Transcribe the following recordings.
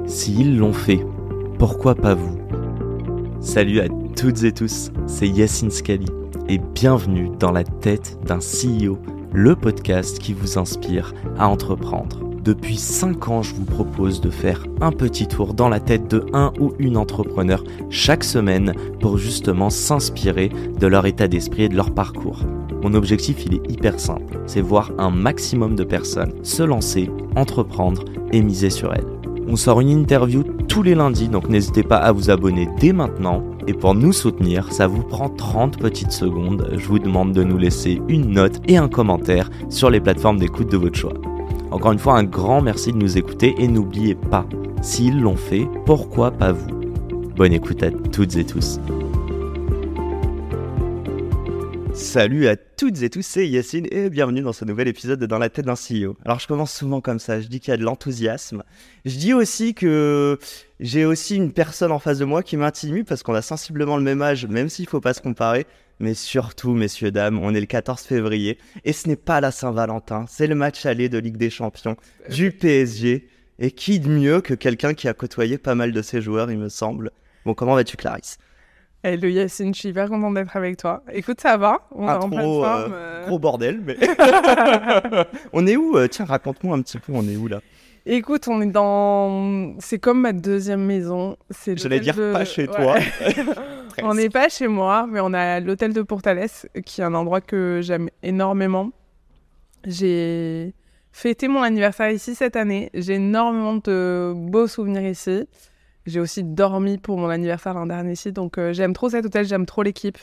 S'ils l'ont fait, pourquoi pas vous? Salut à toutes et tous, c'est Yacine Scali et bienvenue dans la tête d'un CEO, le podcast qui vous inspire à entreprendre. Depuis 5 ans, je vous propose de faire un petit tour dans la tête de un ou une entrepreneur chaque semaine pour justement s'inspirer de leur état d'esprit et de leur parcours. Mon objectif, il est hyper simple, c'est voir un maximum de personnes se lancer, entreprendre et miser sur elles. On sort une interview tous les lundis, donc n'hésitez pas à vous abonner dès maintenant. Et pour nous soutenir, ça vous prend 30 petites secondes. Je vous demande de nous laisser une note et un commentaire sur les plateformes d'écoute de votre choix. Encore une fois, un grand merci de nous écouter et n'oubliez pas, s'ils l'ont fait, pourquoi pas vous? Bonne écoute à toutes et tous. Salut à toutes et tous, c'est Yacine et bienvenue dans ce nouvel épisode de Dans la tête d'un CEO. Alors je commence souvent comme ça, je dis qu'il y a de l'enthousiasme. Je dis aussi que j'ai aussi une personne en face de moi qui m'intimide parce qu'on a sensiblement le même âge, même s'il ne faut pas se comparer. Mais surtout, messieurs, dames, on est le 14 février et ce n'est pas la Saint-Valentin, c'est le match aller de Ligue des Champions du PSG. Et qui de mieux que quelqu'un qui a côtoyé pas mal de ses joueurs, il me semble. Bon, comment vas-tu, Clarisse? Hello Yacine, je suis hyper contente d'être avec toi. Écoute, ça va, on est en pleine forme. Gros bordel, mais... On est où? Tiens, raconte-moi un petit peu, on est où là? Écoute, on est dans... C'est comme ma deuxième maison. J'allais dire pas chez toi. On n'est pas chez moi, mais on est à l'hôtel de Portales, qui est un endroit que j'aime énormément. J'ai fêté mon anniversaire ici cette année. J'ai énormément de beaux souvenirs ici. J'ai aussi dormi pour mon anniversaire l'an dernier ici, donc j'aime trop cet hôtel, j'aime trop l'équipe.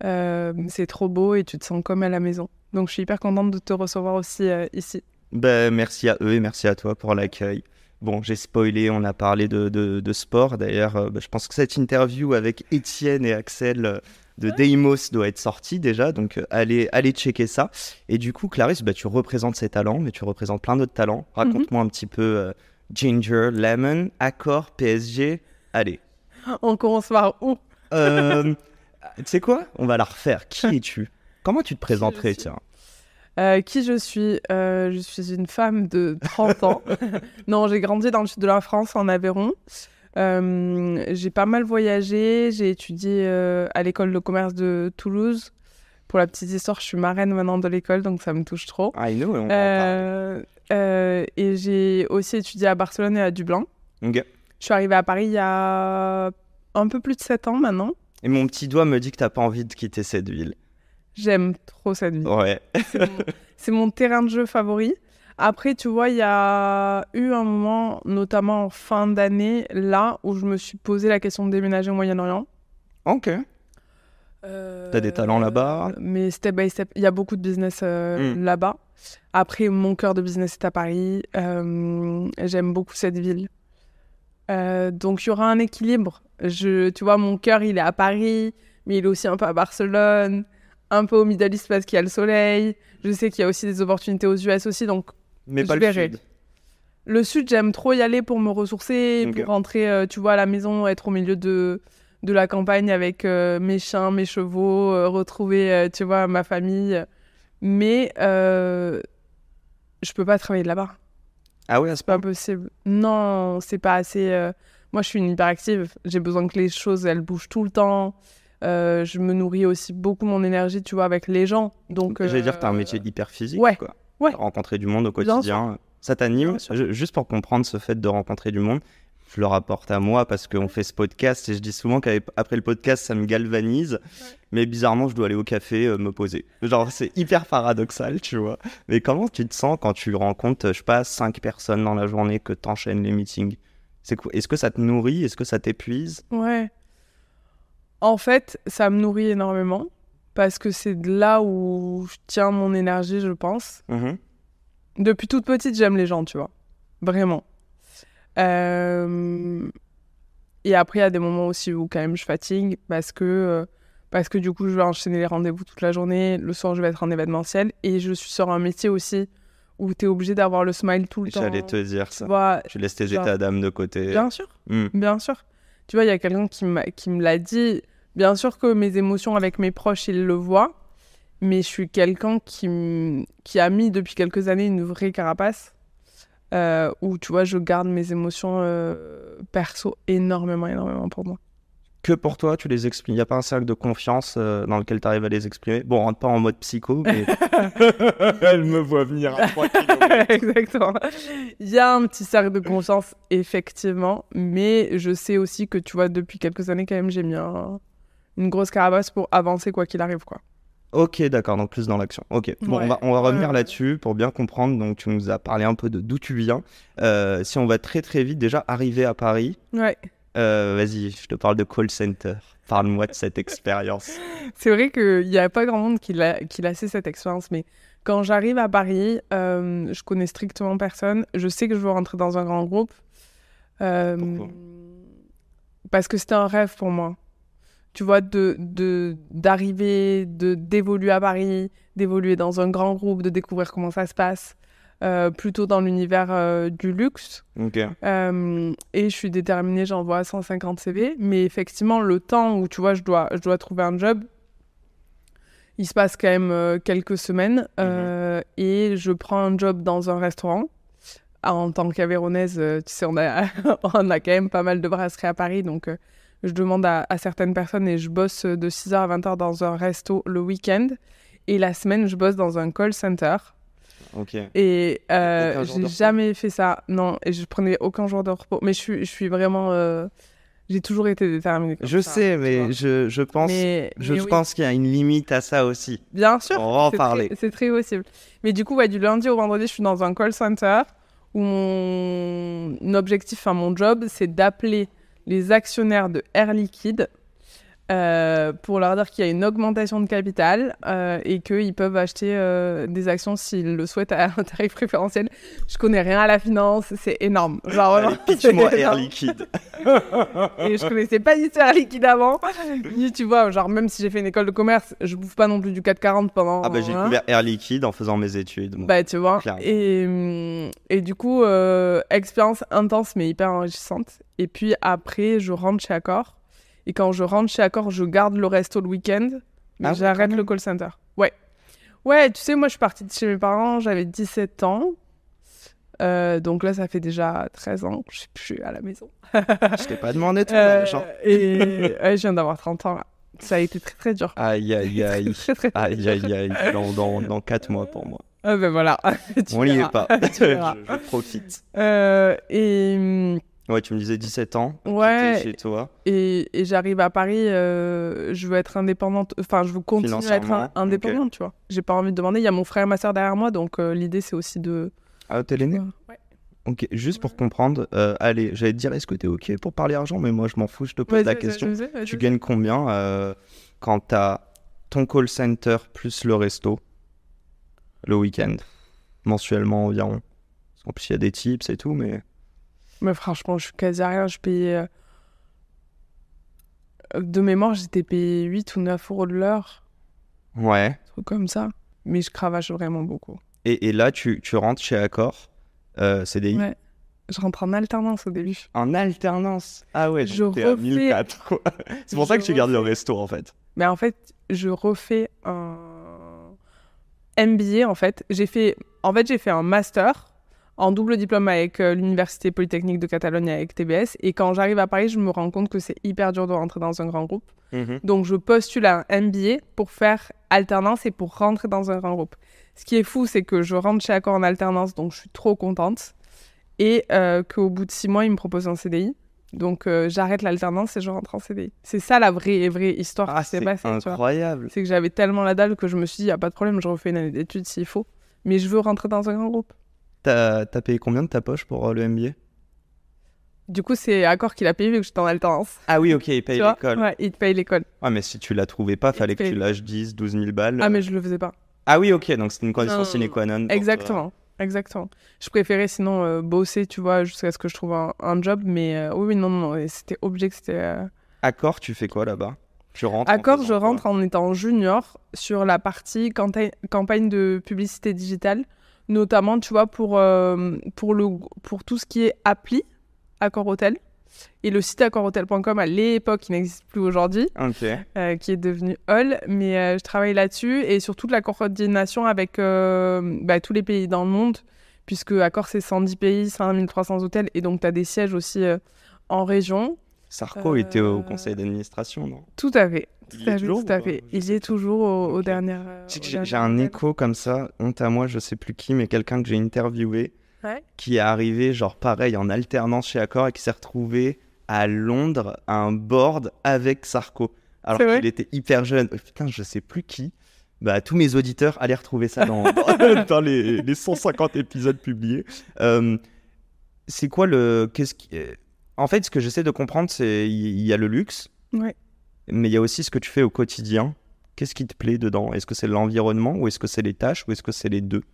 C'est trop beau et tu te sens comme à la maison. Donc je suis hyper contente de te recevoir aussi ici. Ben, merci à eux et merci à toi pour l'accueil. Bon, j'ai spoilé, on a parlé de sport. D'ailleurs, je pense que cette interview avec Étienne et Axel de Deimos doit être sortie déjà, donc allez checker ça. Et du coup, Clarisse, tu représentes ces talents, mais tu représentes plein d'autres talents. Raconte-moi un petit peu... Ginger, Lemon, Accor, PSG, allez. On commence par où? Tu sais quoi? On va la refaire. Qui es-tu? Comment tu te présenterais, tiens? Qui je suis? Je suis une femme de 30 ans. Non, j'ai grandi dans le sud de la France, en Aveyron. J'ai pas mal voyagé. J'ai étudié à l'école de commerce de Toulouse. Pour la petite histoire, je suis marraine maintenant de l'école, donc ça me touche trop. I know, on va en parler. Et j'ai aussi étudié à Barcelone et à Dublin. Okay. Je suis arrivée à Paris il y a un peu plus de 7 ans maintenant. Et mon petit doigt me dit que t'as pas envie de quitter cette ville. J'aime trop cette ville. Ouais. C'est mon terrain de jeu favori. Après, tu vois, il y a eu un moment, notamment en fin d'année, là, où je me suis posé la question de déménager au Moyen-Orient. Ok. T'as des talents là-bas? Mais step by step, il y a beaucoup de business là-bas. Après, mon cœur de business est à Paris. J'aime beaucoup cette ville. Donc, il y aura un équilibre. Tu vois, mon cœur, il est à Paris, mais il est aussi un peu à Barcelone, un peu au Middle East parce qu'il y a le soleil. Je sais qu'il y a aussi des opportunités aux US aussi, donc mais je pas verrai. Le sud. Le sud, j'aime trop y aller pour me ressourcer, Okay. pour rentrer, tu vois, à la maison, être au milieu de la campagne avec mes chiens, mes chevaux, retrouver, tu vois, ma famille. Mais je peux pas travailler de là-bas. Ah ouais, C'est pas possible. Non, c'est pas assez... Moi, je suis une hyperactive. J'ai besoin que les choses, elles bougent tout le temps. Je me nourris aussi beaucoup mon énergie, tu vois, avec les gens. Donc, j'allais dire que t'as un métier hyper physique, ouais, quoi. Ouais. Rencontrer du monde au quotidien, ça t'anime? Juste pour comprendre ce fait de rencontrer du monde, je le rapporte à moi parce qu'on fait ce podcast et je dis souvent qu'après le podcast, ça me galvanise. Ouais. Mais bizarrement, je dois aller au café me poser. Genre, c'est hyper paradoxal, tu vois. Mais comment tu te sens quand tu rencontres, je sais pas, 5 personnes dans la journée, que t'enchaînes les meetings? Est-ce que ça te nourrit? Est-ce que ça t'épuise? Ouais. En fait, ça me nourrit énormément parce que c'est de là où je tiens mon énergie, je pense. Depuis toute petite, j'aime les gens, tu vois. Vraiment. Et après, il y a des moments aussi où quand même je fatigue parce que du coup, je vais enchaîner les rendez-vous toute la journée. Le soir, je vais être en événementiel. Et je suis sur un métier aussi où tu es obligé d'avoir le smile tout le temps. J'allais te dire ça. Vois, tu laisses tes états d'âme de côté. Bien sûr, bien sûr. Tu vois, il y a quelqu'un qui me l'a dit. Bien sûr que mes émotions avec mes proches, ils le voient. Mais je suis quelqu'un qui a mis depuis quelques années une vraie carapace. où, tu vois, je garde mes émotions perso énormément pour moi. Que pour toi, tu les exprimes. Il n'y a pas un cercle de confiance dans lequel tu arrives à les exprimer. Bon, on rentre pas en mode psycho, mais... Elle me voit venir à 3 km. Exactement. Il y a un petit cercle de confiance, effectivement, mais je sais aussi que, tu vois, depuis quelques années, quand même, j'ai mis une grosse carapace pour avancer quoi qu'il arrive, quoi. Ok, d'accord, donc plus dans l'action. Ok, bon, Ouais. on va revenir là-dessus pour bien comprendre. Donc, tu nous as parlé un peu de d'où tu viens. Si on va très très vite, déjà, arriver à Paris... Ouais. Vas-y, je te parle de call center. Parle-moi de cette expérience. C'est vrai qu'il n'y a pas grand monde qui l'a fait cette expérience, mais quand j'arrive à Paris, je connais strictement personne. Je sais que je veux rentrer dans un grand groupe. Pourquoi ? Parce que c'était un rêve pour moi. Tu vois, d'arriver, d'évoluer à Paris, d'évoluer dans un grand groupe, de découvrir comment ça se passe. Plutôt dans l'univers du luxe. Ok. Et je suis déterminée, j'envoie 150 CV. Mais effectivement, le temps où, tu vois, je dois trouver un job, il se passe quand même quelques semaines. Et je prends un job dans un restaurant. En tant qu'Aveyronnaise, tu sais, on a quand même pas mal de brasseries à Paris. Donc, je demande à certaines personnes et je bosse de 6h à 20h dans un resto le week-end. Et la semaine, je bosse dans un call center. Ok. Et j'ai jamais fait ça, non, et je prenais aucun jour de repos. Mais je suis vraiment, j'ai toujours été déterminée. Je sais, mais je pense qu'il y a une limite à ça aussi. Bien sûr, on va en parler. C'est très possible. Mais du coup, ouais, du lundi au vendredi, je suis dans un call center où mon objectif, enfin mon job, c'est d'appeler les actionnaires de Air Liquide. Pour leur dire qu'il y a une augmentation de capital et qu'ils peuvent acheter des actions s'ils le souhaitent à un tarif préférentiel. Je connais rien à la finance, c'est énorme. Genre, allez, pitch-moi Air Liquide. Et je connaissais pas du tout Air Liquide avant. Tu vois, genre même si j'ai fait une école de commerce, je bouffe pas non plus du 440 pendant... Ah bah j'ai découvert Air Liquide en faisant mes études. Bon, bah tu vois. clairement. Et du coup, expérience intense mais hyper enrichissante. Et puis après, je rentre chez Accor. Et quand je rentre chez Accor, je garde le resto le week-end, mais j'arrête le call center. Ouais. Ouais, tu sais, moi, je suis partie de chez mes parents, j'avais 17 ans. Donc là, ça fait déjà 13 ans que je suis à la maison. Je t'ai pas demandé ton âge. Et je viens d'avoir 30 ans, là. Ça a été très, très dur. Aïe, aïe, aïe. Aïe, aïe, aïe. Dans 4 mois pour moi. Ah ben voilà. On n'y est pas. je profite. Ouais, tu me disais 17 ans, ouais, chez toi. Et j'arrive à Paris, je veux être indépendante, enfin je veux continuer à être indépendante, tu vois. J'ai pas envie de demander, il y a mon frère et ma soeur derrière moi, donc l'idée c'est aussi de... Ah, t'es l'aîné ? Ouais. Ok, juste pour comprendre, allez, j'allais te dire, est-ce que t'es ok pour parler argent ? Mais moi je m'en fous, je te pose la question. Tu gagnes combien quand t'as ton call center plus le resto, le week-end, mensuellement environ ? En plus il y a des tips et tout, mais... Mais franchement, je suis quasi à rien. Je payais... De mémoire, j'étais payé 8 ou 9 euros de l'heure. Ouais. Un truc comme ça. Mais je cravache vraiment beaucoup. Et là, tu rentres chez Accor, CDI ? Ouais. Je rentre en alternance au début. En alternance ? Ah ouais, donc t'es à 1004, quoi. C'est pour ça que tu gardes le resto, en fait. Mais en fait, je refais un MBA, en fait. J'ai fait un master en double diplôme avec l'Université Polytechnique de Catalogne avec TBS. Et quand j'arrive à Paris, je me rends compte que c'est hyper dur de rentrer dans un grand groupe. Donc, je postule à un MBA pour faire alternance et pour rentrer dans un grand groupe. Ce qui est fou, c'est que je rentre chez Accor en alternance, donc je suis trop contente. Et qu'au bout de 6 mois, ils me proposent un CDI. Donc, j'arrête l'alternance et je rentre en CDI. C'est ça la vraie histoire qui s'est passée. C'est incroyable. C'est que j'avais tellement la dalle que je me suis dit, il n'y a pas de problème, je refais une année d'études s'il faut. Mais je veux rentrer dans un grand groupe. T'as payé combien de ta poche pour le MBA ? Du coup, c'est Accor qui l'a payé vu que j'étais en alternance. Ah oui, ok, il paye l'école. Ouais, il te paye l'école. Ah, mais si tu la trouvais pas, fallait que tu lâches 10, 12 000 balles. Ah, mais je le faisais pas. Ah oui, ok, donc c'était une condition sine qua non. Exactement. Je préférais sinon bosser, tu vois, jusqu'à ce que je trouve un job. Mais oui, non, c'était obligé que c'était... Accor, tu fais quoi là-bas ? Tu rentres Accor, je rentre en étant junior sur la partie campagne de publicité digitale. Notamment, tu vois, pour tout ce qui est appli Accor Hotel et le site accorhotel.com à l'époque, qui n'existe plus aujourd'hui, qui est devenu All. Mais je travaille là-dessus et sur toute la coordination avec tous les pays dans le monde, puisque Accor, c'est 110 pays, 5300 hôtels, et donc tu as des sièges aussi en région. Sarko était au conseil d'administration, non? Tout à fait. Il y est toujours aux dernières... J'ai un écho comme ça, honte à moi, je sais plus qui, mais quelqu'un que j'ai interviewé, qui est arrivé, genre pareil, en alternance chez Accor et qui s'est retrouvé à Londres à un board avec Sarko. Alors qu'il était hyper jeune. Putain, je sais plus qui. Bah, tous mes auditeurs allaient retrouver ça dans les 150 épisodes publiés. C'est quoi En fait, ce que j'essaie de comprendre, c'est il y a le luxe, mais il y a aussi ce que tu fais au quotidien. Qu'est-ce qui te plaît dedans? Est-ce que c'est l'environnement ou est-ce que c'est les tâches ou est-ce que c'est les deux?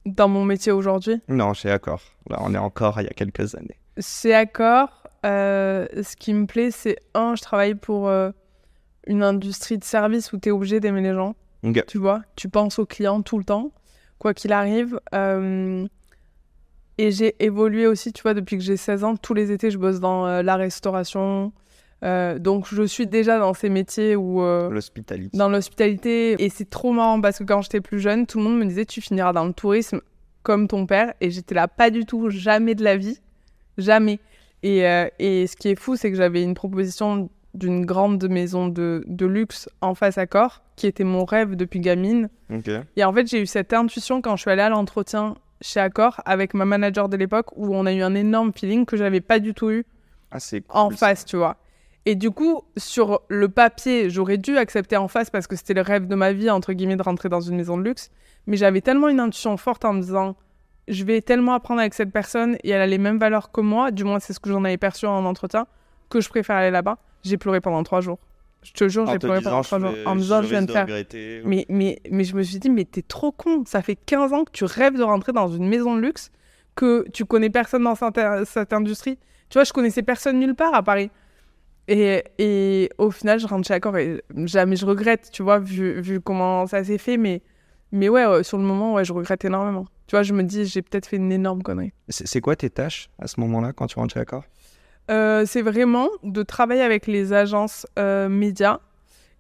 Dans mon métier aujourd'hui? Non, chez Accor. Là, on est encore il y a quelques années. Chez Accor, ce qui me plaît, c'est je travaille pour une industrie de service où tu es obligé d'aimer les gens. Okay. Tu vois, tu penses aux clients tout le temps, quoi qu'il arrive. Et j'ai évolué aussi, tu vois, depuis que j'ai 16 ans. Tous les étés, je bosse dans la restauration. Donc, je suis déjà dans ces métiers où... l'hospitalité. Dans l'hospitalité. Et c'est trop marrant parce que quand j'étais plus jeune, tout le monde me disait « Tu finiras dans le tourisme comme ton père ». Et j'étais là, pas du tout, jamais de la vie. Jamais. Et ce qui est fou, c'est que j'avais une proposition d'une grande maison de luxe en face Accor, qui était mon rêve depuis gamine. Okay. Et en fait, j'ai eu cette intuition quand je suis allée à l'entretien chez Accor avec ma manager de l'époque, où on a eu un énorme feeling que j'avais pas du tout eu c'est cool, en face, tu vois. Et du coup, sur le papier, j'aurais dû accepter en face parce que c'était le rêve de ma vie, entre guillemets, de rentrer dans une maison de luxe. Mais j'avais tellement une intuition forte en me disant... Je vais tellement apprendre avec cette personne et elle a les mêmes valeurs que moi, du moins c'est ce que j'en avais perçu en entretien, que je préfère aller là-bas. J'ai pleuré pendant 3 jours. Je te jure, j'ai pleuré pendant 3 jours en me disant je viens de faire. Mais je me suis dit, mais t'es trop con. Ça fait 15 ans que tu rêves de rentrer dans une maison de luxe, que tu connais personne dans cette industrie. Tu vois, je connaissais personne nulle part à Paris. Et au final, je rentre chez Accor et jamais je regrette, tu vois, vu comment ça s'est fait. Mais ouais, sur le moment, ouais, je regrette énormément. Tu vois, je me dis, j'ai peut-être fait une énorme connerie. C'est quoi tes tâches à ce moment-là, quand tu rentres chez Accor? C'est vraiment de travailler avec les agences médias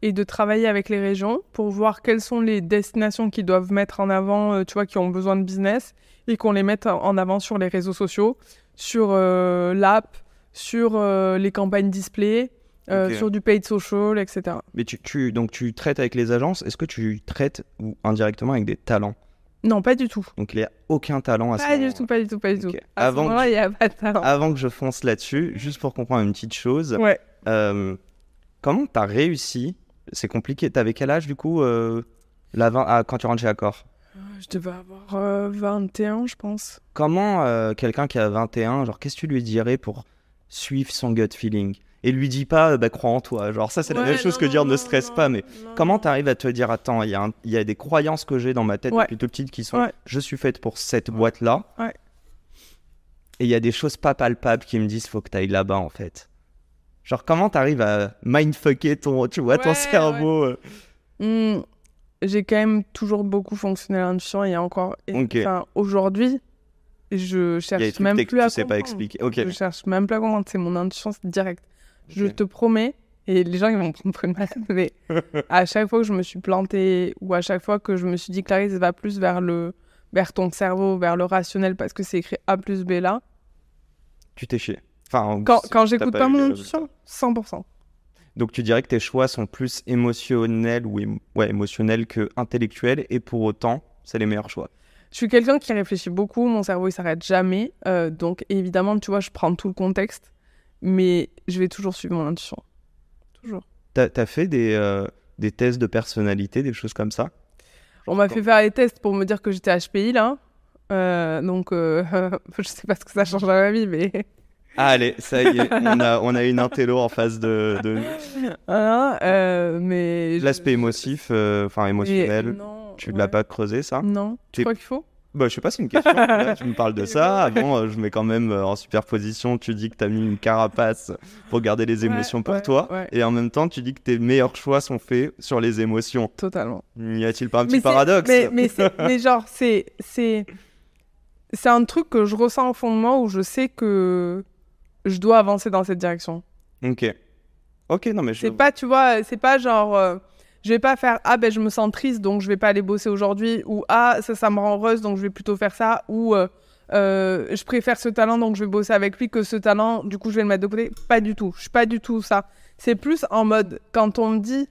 et de travailler avec les régions pour voir quelles sont les destinations qu'ils doivent mettre en avant, tu vois, qui ont besoin de business et qu'on les mette en avant sur les réseaux sociaux, sur l'app, sur les campagnes display, sur du paid social, etc. Mais donc tu traites avec les agences. Est-ce que tu traites ou indirectement avec des talents? Non, pas du tout. Donc il n'y a aucun talent à ce moment-là. Pas du tout. Okay. À ce moment-là, il n'y a pas de talent. Avant que je fonce là-dessus, juste pour comprendre une petite chose, comment tu as réussi? C'est compliqué. T'avais quel âge du coup quand tu rentres chez Accor? Je devais avoir 21, je pense. Comment quelqu'un qui a 21, genre qu'est-ce que tu lui dirais pour suivre son gut feeling? Et lui dis pas, crois en toi. Genre, ça, c'est la même chose que dire ne stresse pas. Mais comment t'arrives à te dire, attends, il y a des croyances que j'ai dans ma tête depuis tout petite qui sont, je suis faite pour cette boîte-là. Ouais. Et il y a des choses pas palpables qui me disent, faut que t'ailles là-bas, en fait. Genre, comment t'arrives à mindfucker ton cerveau J'ai quand même toujours beaucoup fonctionné à l'intuition. Et encore, aujourd'hui, je cherche même plus à comprendre. Sais pas expliquer. Okay. Je cherche même plus à comprendre. C'est mon intuition, c'est direct. Je te promets, et les gens ils vont me prendre pour une malade, mais à chaque fois que je me suis plantée ou à chaque fois que je me suis dit Clarisse va plus vers ton cerveau, vers le rationnel parce que c'est écrit A plus B là. Tu t'es chié. Enfin, quand j'écoute pas mon intuition, 100%. Donc tu dirais que tes choix sont plus émotionnels émotionnels que intellectuels et pour autant c'est les meilleurs choix. Je suis quelqu'un qui réfléchit beaucoup, mon cerveau il s'arrête jamais, donc évidemment tu vois je prends tout le contexte. Mais je vais toujours suivre mon intuition. Toujours. T'as fait des tests de personnalité, des choses comme ça? On m'a fait faire les tests pour me dire que j'étais HPI, là. Donc, je sais pas ce que ça change dans ma vie, mais... Ah, allez, ça y est, on a une intello en face de nous. Mais... L'aspect émotionnel, tu ne l'as pas creusé, ça? Non, tu crois qu'il faut? Je sais pas, c'est une question. Là, tu me parles de ça. Avant, je mets quand même en superposition. Tu dis que tu as mis une carapace pour garder les émotions pour toi. Ouais. Et en même temps, tu dis que tes meilleurs choix sont faits sur les émotions. Totalement. Y a-t-il pas un petit paradoxe? Mais genre, c'est un truc que je ressens au fond de moi où je sais que je dois avancer dans cette direction. Ok, non mais c'est pas, tu vois, c'est pas genre... Je vais pas faire ah ben je me sens triste donc je vais pas aller bosser aujourd'hui, ou ah ça me rend heureuse donc je vais plutôt faire ça, ou je préfère ce talent donc je vais bosser avec lui que ce talent du coup je vais le mettre de côté. Pas du tout, je suis pas du tout ça. C'est plus en mode quand on me dit,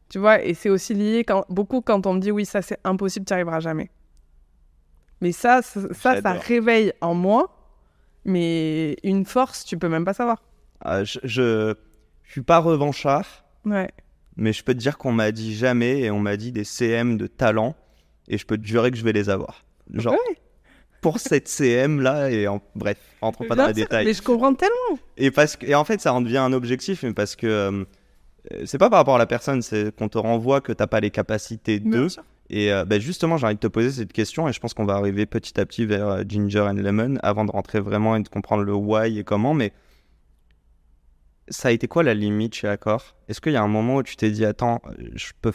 tu vois, et c'est aussi lié beaucoup quand on me dit oui ça c'est impossible, tu n'y arriveras jamais. Mais ça réveille en moi mais une force tu peux même pas savoir. Je suis pas revanchard. Ouais. Mais je peux te dire qu'on m'a dit jamais, et on m'a dit des CM de talent, et je peux te jurer que je vais les avoir. Genre, pour cette CM là, bref, rentrons pas dans les détails. Mais je comprends tellement. Et en fait, ça en devient un objectif, mais parce que c'est pas par rapport à la personne, c'est qu'on te renvoie que t'as pas les capacités d'eux. Et justement, j'ai envie de te poser cette question, et je pense qu'on va arriver petit à petit vers Ginger and Lemon, avant de rentrer vraiment et de comprendre le why et comment, mais ça a été quoi la limite chez Accor ? Est-ce qu'il y a un moment où tu t'es dit attends, je peux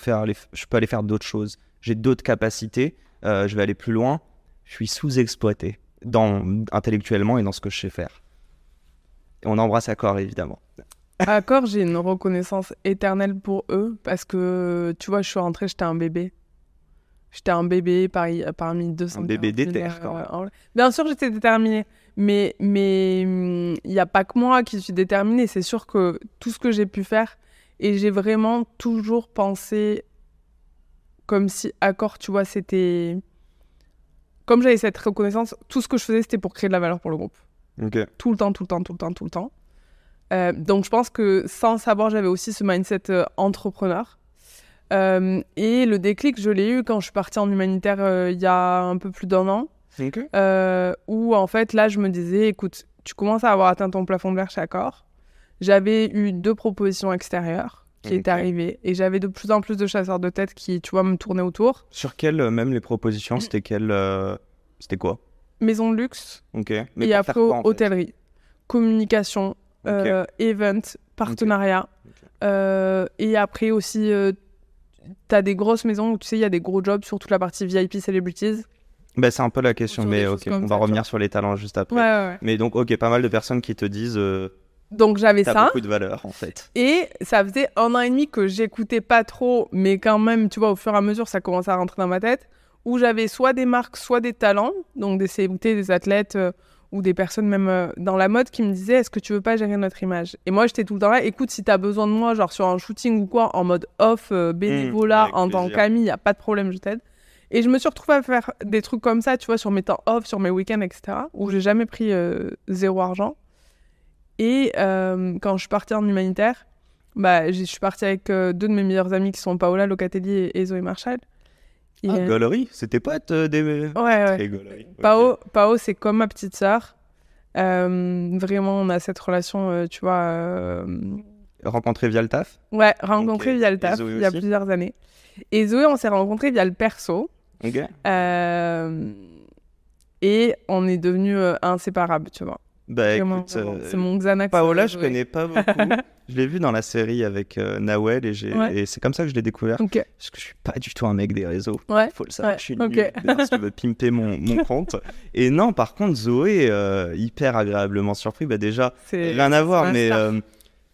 aller faire d'autres choses, j'ai d'autres capacités, je vais aller plus loin, je suis sous-exploité intellectuellement et dans ce que je sais faire. Et on embrasse Accor évidemment. À Accor, j'ai une reconnaissance éternelle pour eux parce que tu vois, je suis rentrée, j'étais un bébé. J'étais un bébé parmi 200. Un bébé déter quand même. Bien sûr, j'étais déterminée. Mais il n'y a pas que moi qui suis déterminée. C'est sûr que tout ce que j'ai pu faire, et j'ai vraiment toujours pensé comme si Accor, tu vois, c'était... Comme j'avais cette reconnaissance, tout ce que je faisais, c'était pour créer de la valeur pour le groupe. Okay. Tout le temps. Donc je pense que sans savoir, j'avais aussi ce mindset entrepreneur. Et le déclic, je l'ai eu quand je suis partie en humanitaire il y a un peu plus d'1 an. Okay. Où en fait là je me disais écoute, tu commences à avoir atteint ton plafond de verre chez Accor. J'avais eu 2 propositions extérieures qui étaient arrivées, et j'avais de plus en plus de chasseurs de tête qui, tu vois, me tournaient autour. Sur quelles, même les propositions, c'était quoi? Maison de luxe. Ok. Mais et après quoi, hôtellerie, communication, event, partenariat. Okay. Et après aussi t'as des grosses maisons où tu sais il y a des gros jobs sur toute la partie VIP celebrities. C'est un peu la question, mais ok, on va revenir sur les talents juste après. Ouais. Mais donc, ok, pas mal de personnes qui te disent donc j'avais ça. Beaucoup de valeur, en fait. Et ça faisait 1 an et demi que j'écoutais pas trop, mais quand même, tu vois, au fur et à mesure, ça commençait à rentrer dans ma tête, où j'avais soit des marques, soit des talents, donc des célébrités, des athlètes, ou des personnes même dans la mode qui me disaient « Est-ce que tu veux pas gérer notre image ?» Et moi, j'étais tout le temps là « Écoute, si t'as besoin de moi, genre sur un shooting ou quoi, en mode off, bénévolat, en tant qu'ami, y a pas de problème, je t'aide. » Et je me suis retrouvée à faire des trucs comme ça, tu vois, sur mes temps off, sur mes week-ends, etc., où j'ai jamais pris 0 argent. Et quand je suis partie en humanitaire, je suis partie avec 2 de mes meilleurs amis qui sont Paola Locatelli et Zoé Marshall. Et Gaulerie, c'était pas des... Ouais. Gaulerie. Pao, c'est comme ma petite sœur. Vraiment, on a cette relation, tu vois... Rencontrée via le taf ? Ouais, rencontrée via le taf, il y a plusieurs années. Et Zoé, on s'est rencontrés via le perso. Ok. Et on est devenus inséparables, tu vois. Écoute, c'est mon Xanax. Paola, je connais pas beaucoup. Je l'ai vu dans la série avec Nawel, et c'est comme ça que je l'ai découvert. Okay. Parce que je suis pas du tout un mec des réseaux. Ouais. Faut le savoir, je suis nul. Parce que je veux pimper mon compte. Et non, par contre, Zoé, hyper agréablement surpris. Déjà, rien à voir, mais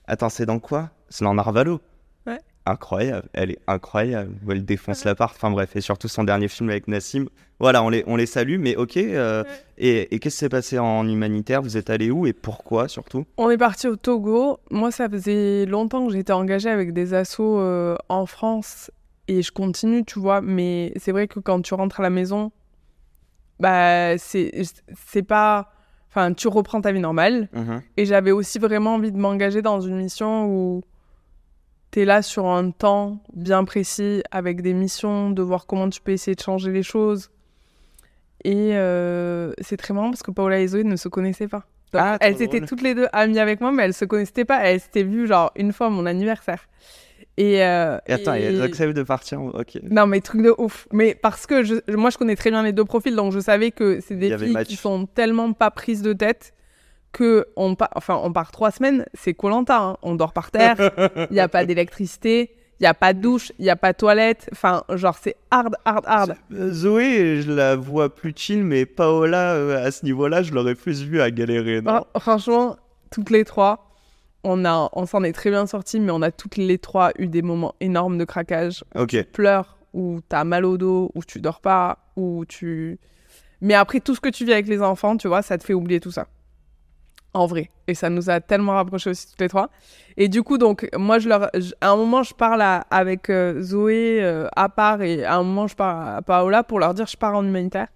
attends, c'est dans quoi ? C'est dans Narvalo. Ouais. Incroyable, elle est incroyable. Elle défonce l'appart. Enfin bref, et surtout son dernier film avec Nassim. Voilà, on les salue, mais ok. Et qu'est-ce qui s'est passé en humanitaire ? Vous êtes allé où et pourquoi surtout ? On est parti au Togo. Moi, ça faisait longtemps que j'étais engagée avec des assos en France, et je continue, tu vois. Mais c'est vrai que quand tu rentres à la maison, c'est pas... Enfin, tu reprends ta vie normale. Et j'avais aussi vraiment envie de m'engager dans une mission où t'es là sur un temps bien précis, avec des missions, de voir comment tu peux essayer de changer les choses. Et c'est très marrant parce que Paola et Zoé ne se connaissaient pas. Donc, elles étaient toutes les 2 amies avec moi, mais elles se connaissaient pas. Elles s'étaient vues genre une fois à mon anniversaire. Et attends, elles acceptent de partir. Ok. Non, mais truc de ouf. Mais parce que moi, je connais très bien les 2 profils, donc je savais que c'est des filles qui sont tellement pas prises de tête que on part 3 semaines, c'est Koh-Lanta, hein. On dort par terre, il y a pas d'électricité. Il n'y a pas de douche, il n'y a pas de toilette. Enfin, genre, c'est hard. Zoé, je la vois plus chill, mais Paola, à ce niveau-là, je l'aurais plus vue à galérer, non ? Franchement, toutes les 3. on s'en est très bien sortis, mais on a toutes les trois eu des moments énormes de craquage. Ok. Tu pleures, ou t'as mal au dos, ou tu dors pas, Mais après, tout ce que tu vis avec les enfants, tu vois, ça te fait oublier tout ça. En vrai. Et ça nous a tellement rapprochés aussi toutes les trois. Et du coup, donc, moi, à un moment, je parle avec Zoé à part, et à un moment, je parle à Paola pour leur dire je pars en humanitaire.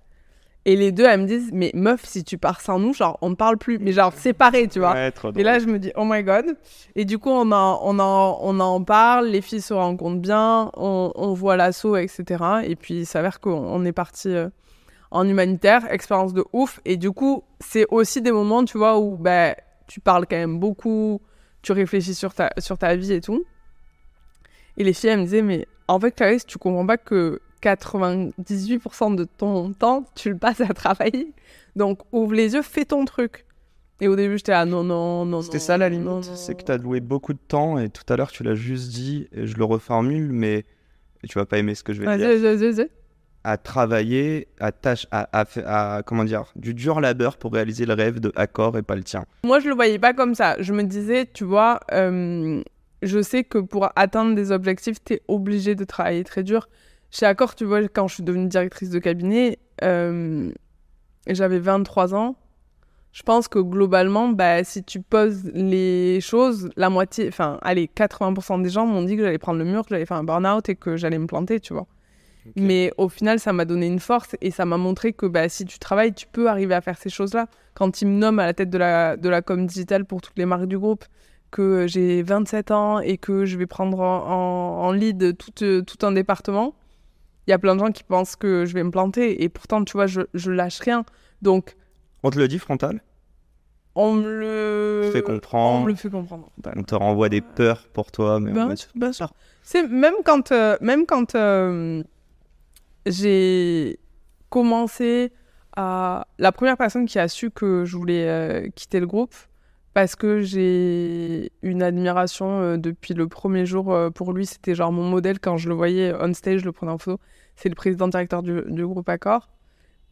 Et les deux, elles me disent, mais meuf, si tu pars sans nous, genre, on ne parle plus. Mais genre, séparés, tu vois. Ouais, trop drôle. Et là, je me dis, oh my God. Et du coup, on en parle, les filles se rencontrent bien, on voit l'assaut, etc. Et puis, il s'avère qu'on est parti en humanitaire, expérience de ouf. Et du coup, c'est aussi des moments, tu vois, où tu parles quand même beaucoup, tu réfléchis sur ta vie et tout. Et les filles, elles me disaient, mais en fait, Clarisse, tu comprends pas que 98% de ton temps, tu le passes à travailler. Donc, ouvre les yeux, fais ton truc. Et au début, j'étais là, non. C'était ça la limite, c'est que tu as loué beaucoup de temps, et tout à l'heure, tu l'as juste dit, et je le reformule, mais tu vas pas aimer ce que je vais dire. Vas-y. À travailler, à comment dire, du dur labeur pour réaliser le rêve de Accor et pas le tien. Moi, je le voyais pas comme ça. Je me disais, tu vois, je sais que pour atteindre des objectifs, t'es obligé de travailler très dur. Chez Accor, tu vois, quand je suis devenue directrice de cabinet, j'avais 23 ans. Je pense que globalement, si tu poses les choses, la moitié, 80% des gens m'ont dit que j'allais prendre le mur, que j'allais faire un burn-out et que j'allais me planter, tu vois. Okay. Mais au final, ça m'a donné une force et ça m'a montré que si tu travailles, tu peux arriver à faire ces choses-là. Quand ils me nomment à la tête de la com digitale pour toutes les marques du groupe, que j'ai 27 ans et que je vais prendre en lead tout un département, il y a plein de gens qui pensent que je vais me planter et pourtant, tu vois, je lâche rien. Donc, on te le dit frontal ? On me le fait comprendre. On me le fait comprendre. On te renvoie des peurs pour toi, mais bien sûr. C'est même quand j'ai commencé à... La première personne qui a su que je voulais quitter le groupe, parce que j'ai une admiration depuis le premier jour pour lui, c'était genre mon modèle quand je le voyais on stage, je le prenais en photo. C'est le président-directeur du groupe Accor.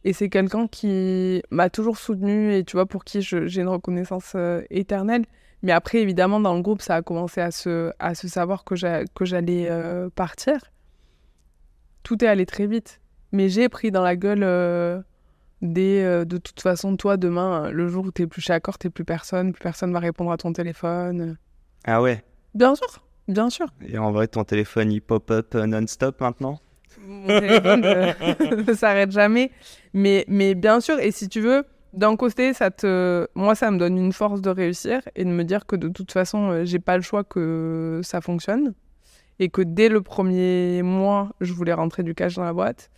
Et c'est quelqu'un qui m'a toujours soutenue et tu vois, pour qui j'ai une reconnaissance éternelle. Mais après, évidemment, dans le groupe, ça a commencé à se savoir que j'allais partir. Tout est allé très vite. Mais j'ai pris dans la gueule de toute façon, toi, demain, le jour où t'es plus chez Accor, t'es plus personne va répondre à ton téléphone. Ah ouais ? Bien sûr. Et en vrai, ton téléphone, il pop-up non-stop maintenant ? Mon téléphone ne s'arrête jamais. Mais bien sûr, et si tu veux, d'un côté, moi, ça me donne une force de réussir et de me dire que de toute façon, j'ai pas le choix que ça fonctionne. Et que dès le premier mois, je voulais rentrer du cash dans la boîte.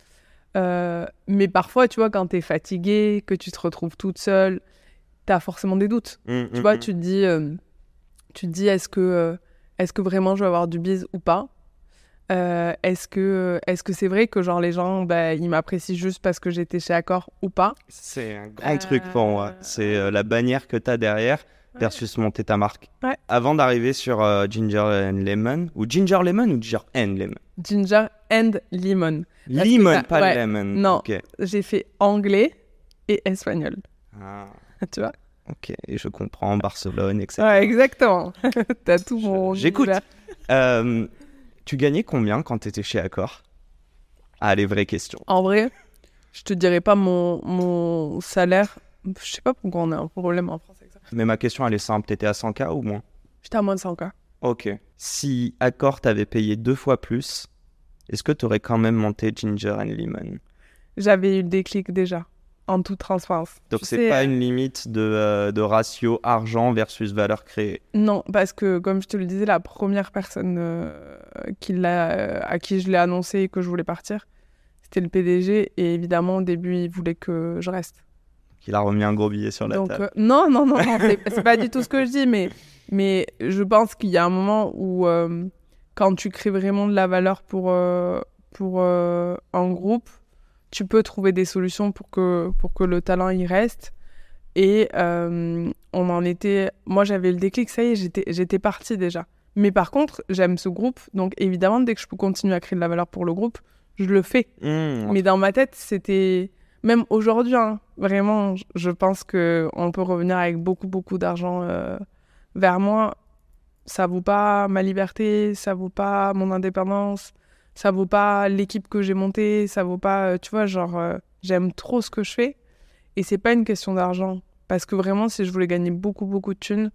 Mais parfois, tu vois, quand t'es fatiguée, que tu te retrouves toute seule, t'as forcément des doutes. Tu vois, tu te dis est-ce que vraiment je vais avoir du bise ou pas ? Est-ce que c'est vrai que genre les gens ils m'apprécient juste parce que j'étais chez Accor ou pas ? C'est un grand truc pour moi. C'est la bannière que t'as derrière versus monter ta marque. Ouais. Avant d'arriver sur Ginger and Lemon, ou Ginger Lemon ou Ginger and Lemon ? Ginger and Lemon. Lemon, pas Lemon. Non, okay. J'ai fait anglais et espagnol. Ah. Tu vois ? Ok, et je comprends, Barcelone, etc. Ouais, exactement. T'as tout mon... J'écoute. Tu gagnais combien quand tu étais chez Accor ? Ah, les vraies questions. En vrai, je te dirais pas mon salaire. Je sais pas pourquoi on a un problème en France avec ça. Mais ma question, elle est simple. T'étais à 100K ou moins ? J'étais à moins de 100K. Ok. Si Accor t'avait payé 2 fois plus, est-ce que t'aurais quand même monté Ginger and Lemon ? J'avais eu le déclic déjà, en toute transparence. Donc c'est pas une limite de ratio argent versus valeur créée ? Non, parce que comme je te le disais, la première personne à qui je l'ai annoncé et que je voulais partir, c'était le PDG. Et évidemment, au début, il voulait que je reste. Il a remis un gros billet sur la table. Non, c'est pas du tout ce que je dis, mais je pense qu'il y a un moment où quand tu crées vraiment de la valeur pour un groupe, tu peux trouver des solutions pour que le talent y reste. Et moi, j'avais le déclic, ça y est, j'étais partie déjà. Mais par contre, j'aime ce groupe, donc évidemment, dès que je peux continuer à créer de la valeur pour le groupe, je le fais. Mais dans ma tête, c'était... Même aujourd'hui, vraiment, je pense qu'on peut revenir avec beaucoup, beaucoup d'argent vers moi. ça vaut pas ma liberté, ça vaut pas mon indépendance, ça vaut pas l'équipe que j'ai montée, ça vaut pas, tu vois, genre, j'aime trop ce que je fais. Et c'est pas une question d'argent. Parce que vraiment, si je voulais gagner beaucoup, beaucoup de thunes,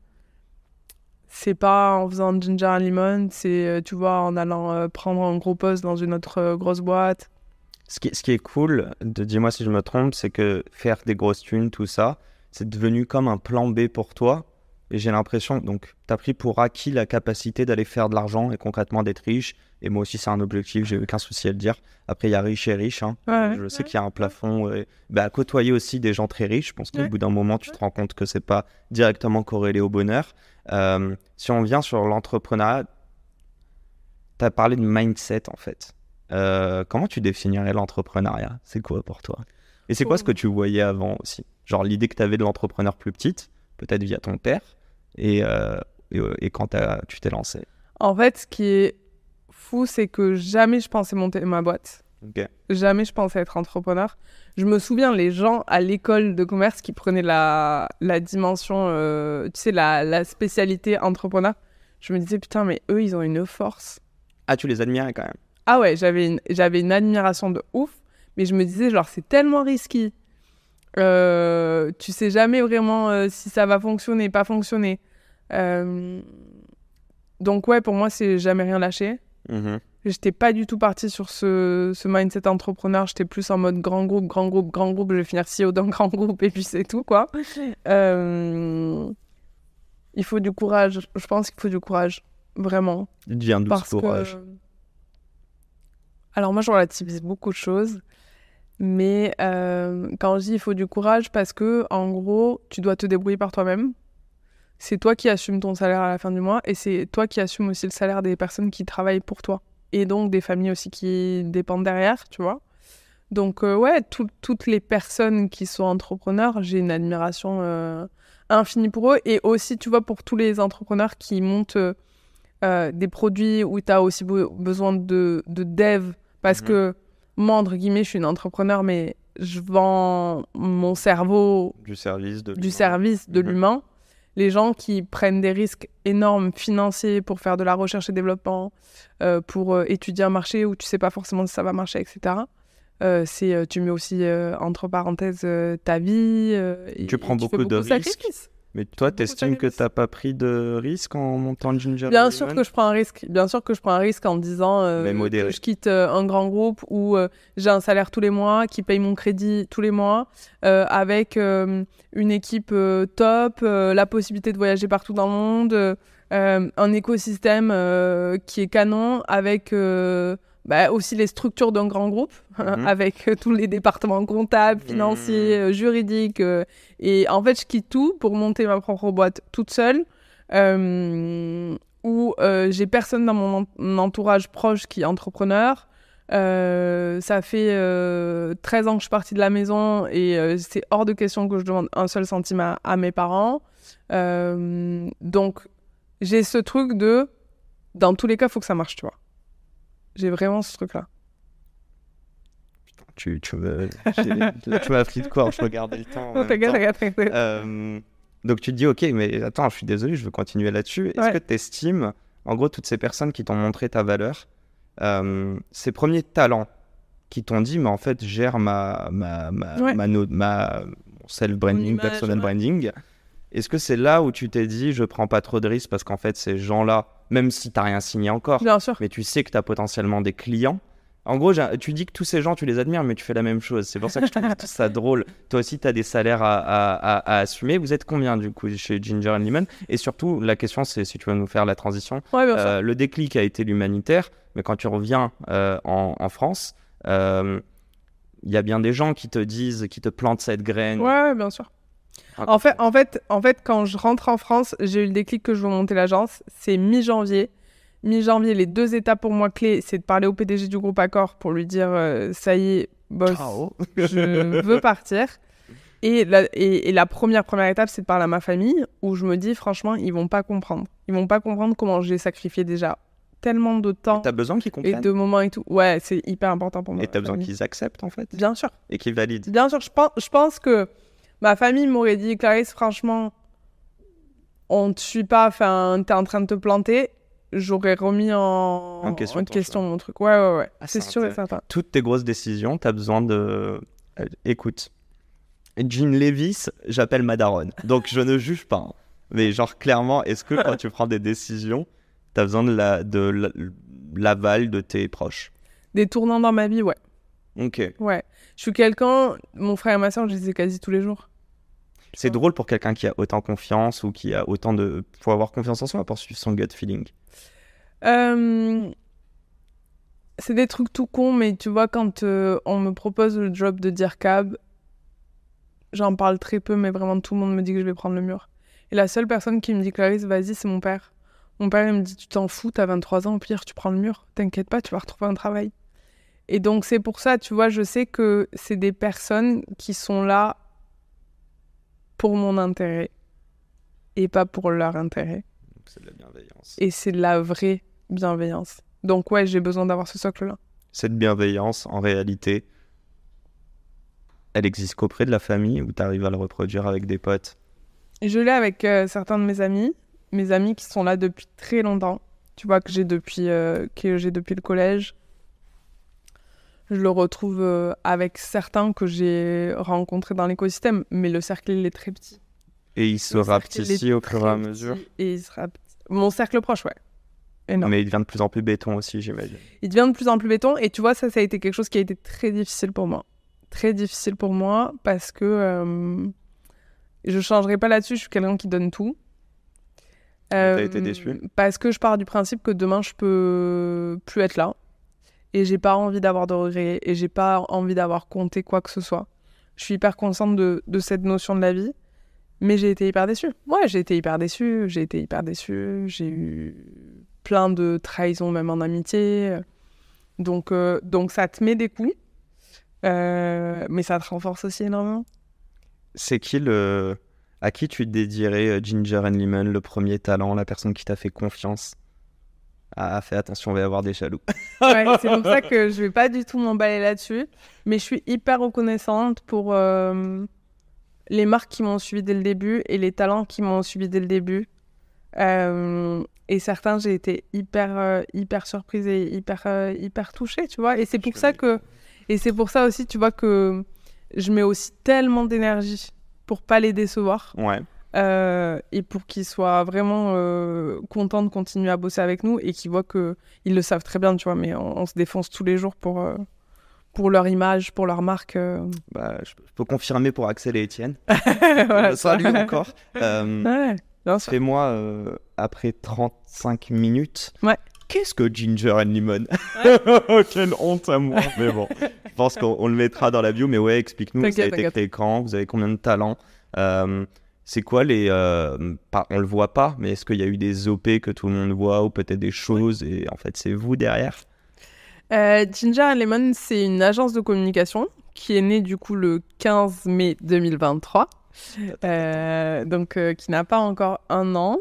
c'est pas en faisant Ginger and Lemon, c'est, tu vois, en allant prendre un gros poste dans une autre grosse boîte. Ce qui est cool, dis-moi si je me trompe, c'est que faire des grosses thunes, tout ça, c'est devenu comme un plan B pour toi. Et j'ai l'impression, donc, tu as pris pour acquis la capacité d'aller faire de l'argent et concrètement d'être riche. Et moi aussi, c'est un objectif, j'ai aucun souci à le dire. Après, il y a riche et riche. Hein. Ouais, je sais qu'il y a un plafond. À côtoyer aussi des gens très riches, je pense qu'au bout d'un moment, tu te rends compte que c'est pas directement corrélé au bonheur. Si on vient sur l'entrepreneuriat, tu as parlé de mindset, en fait. Comment tu définirais l'entrepreneuriat? C'est quoi pour toi? Et c'est quoi ce que tu voyais avant aussi? Genre l'idée que tu avais de l'entrepreneur plus petite, peut-être via ton père, et quand tu t'es lancé. En fait, ce qui est fou, c'est que jamais je pensais monter ma boîte. Okay. Jamais je pensais être entrepreneur. Je me souviens, les gens à l'école de commerce qui prenaient la dimension, tu sais, la spécialité entrepreneur, je me disais, putain, mais eux, ils ont une force. Ah, tu les admirais quand même? Ah ouais, j'avais une admiration de ouf, mais je me disais, genre, c'est tellement risqué. Tu sais jamais vraiment si ça va fonctionner, pas fonctionner. Donc ouais, pour moi, c'est jamais rien lâché. Mm-hmm. J'étais pas du tout partie sur ce mindset entrepreneur. J'étais plus en mode grand groupe. Je vais finir CEO d'un grand groupe et puis c'est tout, quoi. Il faut du courage. Je pense qu'il faut du courage. Vraiment. Il vient d'où ce courage? Alors moi, je relativise beaucoup de choses. Mais quand je dis il faut du courage, parce que en gros, tu dois te débrouiller par toi-même. C'est toi qui assumes ton salaire à la fin du mois et c'est toi qui assumes aussi le salaire des personnes qui travaillent pour toi. Et donc des familles aussi qui dépendent derrière, tu vois. Donc ouais, toutes les personnes qui sont entrepreneurs, j'ai une admiration infinie pour eux. Et aussi, tu vois, pour tous les entrepreneurs qui montent des produits où tu as aussi besoin de dev. Parce que moi, entre guillemets, je suis une entrepreneur, mais je vends mon cerveau du service de l'humain. Les gens qui prennent des risques énormes financiers pour faire de la recherche et développement, pour étudier un marché où tu sais pas forcément si ça va marcher, etc. Tu mets aussi entre parenthèses ta vie. Tu prends beaucoup de risques. Mais toi, t'estimes que t'as pas pris de risque en montant Ginger? Bien sûr que je prends un risque. Bien sûr que je prends un risque en disant que je quitte un grand groupe où j'ai un salaire tous les mois, qui paye mon crédit tous les mois, avec une équipe top, la possibilité de voyager partout dans le monde, un écosystème qui est canon, avec aussi les structures d'un grand groupe, avec tous les départements comptables, financiers, juridiques. Et en fait, je quitte tout pour monter ma propre boîte toute seule, où j'ai personne dans mon entourage proche qui est entrepreneur. Ça fait 13 ans que je suis partie de la maison et c'est hors de question que je demande un seul centime à mes parents. Donc, j'ai ce truc de, dans tous les cas, il faut que ça marche, tu vois. J'ai vraiment ce truc-là. Tu m'as pris de quoi? Je regardais le temps. T'inquiète. Donc tu te dis, ok, mais attends, je suis désolé, je veux continuer là-dessus. Est-ce que tu estimes, en gros, toutes ces personnes qui t'ont montré ta valeur, ces premiers talents qui t'ont dit, mais en fait, gère mon self-branding, personal branding. Est-ce que c'est là où tu t'es dit, je prends pas trop de risques parce qu'en fait, ces gens-là, même si t'as rien signé encore, bien sûr, mais tu sais que t'as potentiellement des clients. En gros, tu dis que tous ces gens, tu les admires, mais tu fais la même chose. C'est pour ça que je trouve ça drôle. Toi aussi, tu as des salaires à assumer. Vous êtes combien, du coup, chez Ginger and Lemon? Et surtout, la question, c'est si tu vas nous faire la transition. Ouais, bien sûr. Le déclic a été l'humanitaire, mais quand tu reviens en France, il y a bien des gens qui te disent, qui te plantent cette graine. Ouais, bien sûr. En fait, quand je rentre en France, j'ai eu le déclic que je veux monter l'agence. C'est mi-janvier. Mi-janvier, les 2 étapes pour moi clés, c'est de parler au PDG du groupe Accor pour lui dire ça y est, boss, je veux partir. Et la première étape, c'est de parler à ma famille, où je me dis, franchement, ils vont pas comprendre. Ils vont pas comprendre comment j'ai sacrifié déjà tellement de temps. T'as besoin qu'ils comprennent. Et de moments et tout. Ouais, c'est hyper important pour moi. Et t'as besoin qu'ils acceptent, en fait. Bien sûr. Et qu'ils valident. Bien sûr, je pense que ma famille m'aurait dit, Clarisse, franchement, on te suit pas, enfin, t'es en train de te planter, j'aurais remis en question mon truc. Ouais. C'est sûr et certain. Toutes tes grosses décisions, t'as besoin de... Écoute, Jean Levis, j'appelle ma daronne. Donc, je ne juge pas. Hein. Mais genre, clairement, est-ce que quand tu prends des décisions, t'as besoin de l'aval de tes proches? Des tournants dans ma vie, ouais. Ok. Ouais. Je suis quelqu'un... Mon frère et ma soeur, je les ai quasi tous les jours. C'est drôle pour quelqu'un qui a autant confiance ou qui a autant de... Faut avoir confiance en soi pour suivre son gut feeling. C'est des trucs tout cons, mais tu vois, quand on me propose le job de dire cab, j'en parle très peu, mais vraiment tout le monde me dit que je vais prendre le mur. Et la seule personne qui me dit Clarisse, vas-y, c'est mon père. Mon père, il me dit, tu t'en fous, t'as 23 ans, au pire, tu prends le mur. T'inquiète pas, tu vas retrouver un travail. Et donc, c'est pour ça, tu vois, je sais que c'est des personnes qui sont là pour mon intérêt et pas pour leur intérêt. Donc, c'est de la bienveillance. Et c'est de la vraie bienveillance. Donc, ouais, j'ai besoin d'avoir ce socle-là. Cette bienveillance, en réalité, elle existe qu'auprès de la famille ou t'arrives à le reproduire avec des potes? Je l'ai avec certains de mes amis qui sont là depuis très longtemps. Tu vois, que j'ai depuis le collège. Je le retrouve avec certains que j'ai rencontrés dans l'écosystème, mais le cercle, il est très petit. Et il se rapetissait au fur et à mesure? Et il se Mon cercle proche, ouais. Énorme. Mais il devient de plus en plus béton aussi, j'imagine. Il devient de plus en plus béton, et tu vois, ça a été quelque chose qui a été très difficile pour moi. Très difficile pour moi, parce que je changerai pas là-dessus, je suis quelqu'un qui donne tout. T'as été déçu? Parce que je pars du principe que demain, je peux plus être là. Et j'ai pas envie d'avoir de regrets, et j'ai pas envie d'avoir compté quoi que ce soit. Je suis hyper consciente de cette notion de la vie, mais j'ai été hyper déçue. Ouais, j'ai été hyper déçue. J'ai eu plein de trahisons, même en amitié. Donc ça te met des coups, mais ça te renforce aussi énormément. C'est qui à qui tu dédierais Ginger and Lemon, le premier talent, la personne qui t'a fait confiance? Ah, fais attention, on va y avoir des jaloux. Ouais, c'est pour ça que je vais pas du tout m'emballer là-dessus. Mais je suis hyper reconnaissante pour les marques qui m'ont suivi dès le début et les talents qui m'ont suivi dès le début. Et certains, j'ai été hyper surprise et hyper touchée, tu vois. Et c'est pour ça aussi, tu vois, que je mets aussi tellement d'énergie pour pas les décevoir. Ouais. Et pour qu'ils soient vraiment contents de continuer à bosser avec nous et qu'ils voient qu'ils le savent très bien, tu vois, mais on se défonce tous les jours pour leur image, pour leur marque. Je peux confirmer pour Axel et Étienne. Voilà, salut encore. Ouais, bien sûr. Fais-moi, après 35 minutes, ouais. Qu'est-ce que Ginger and Lemon? Quelle honte à moi. Mais bon, je pense qu'on le mettra dans la bio. Mais ouais, explique-nous, ça a été créé quand? Vous avez combien de talents? C'est quoi on le voit pas, mais est-ce qu'il y a eu des OP que tout le monde voit ou peut-être des choses et en fait c'est vous derrière? Ginger and Lemon, c'est une agence de communication qui est née du coup le 15 mai 2023, donc qui n'a pas encore un an.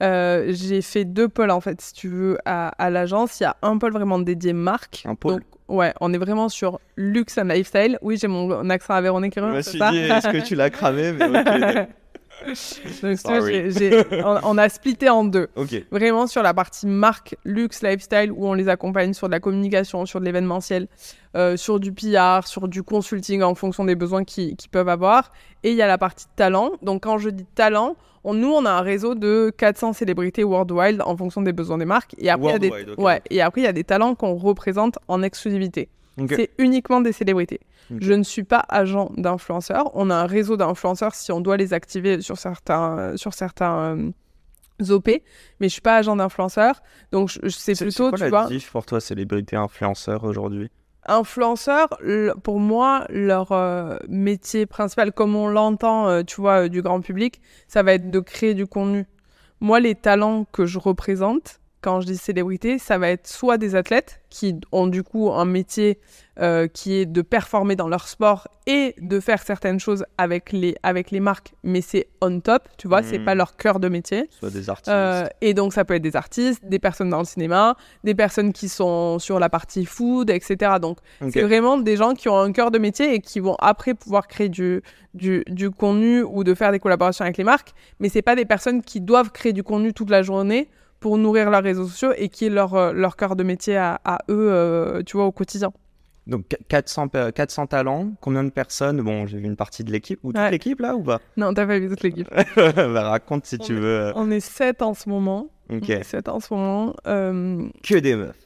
J'ai fait 2 pôles en fait, si tu veux, à l'agence. Il y a un pôle vraiment dédié marque. Un pôle? Donc, ouais, on est vraiment sur luxe and lifestyle. Oui, j'ai mon accent aveyronais qui revient. Je me suis dit, est-ce que tu l'as cramé? Mais ok. Donc, on a splitté en 2. Okay. Vraiment sur la partie marque, luxe, lifestyle, où on les accompagne sur de la communication, sur de l'événementiel, sur du PR, sur du consulting en fonction des besoins qu'ils peuvent avoir. Et il y a la partie talent. Donc quand je dis talent, nous, on a un réseau de 400 célébrités worldwide en fonction des besoins des marques. Et après, il y a des talents qu'on représente en exclusivité. Okay. C'est uniquement des célébrités. Okay. Je ne suis pas agent d'influenceurs. On a un réseau d'influenceurs si on doit les activer sur certains OP, mais je ne suis pas agent d'influenceurs. Donc, c'est plutôt, quoi la diff pour toi, célébrité, influenceur aujourd'hui? Influenceurs, pour moi, leur métier principal, comme on l'entend, tu vois, du grand public, ça va être de créer du contenu. Moi, les talents que je représente, quand je dis célébrité, ça va être soit des athlètes qui ont du coup un métier qui est de performer dans leur sport et de faire certaines choses avec les marques, mais c'est on top, tu vois, c'est pas leur cœur de métier. Soit des artistes. Et donc, ça peut être des artistes, des personnes dans le cinéma, des personnes qui sont sur la partie food, etc. Donc, c'est vraiment des gens qui ont un cœur de métier et qui vont après pouvoir créer du contenu ou de faire des collaborations avec les marques, mais c'est pas des personnes qui doivent créer du contenu toute la journée pour nourrir leurs réseaux sociaux et qui est leur cœur de métier à eux, tu vois, au quotidien. Donc 400 talents, combien de personnes? Bon, j'ai vu une partie de l'équipe. Ou toute l'équipe là ou pas? Non, t'as pas vu toute l'équipe. Bah, raconte si tu veux. On est 7 en ce moment. Ok. 7 en ce moment. Que des meufs.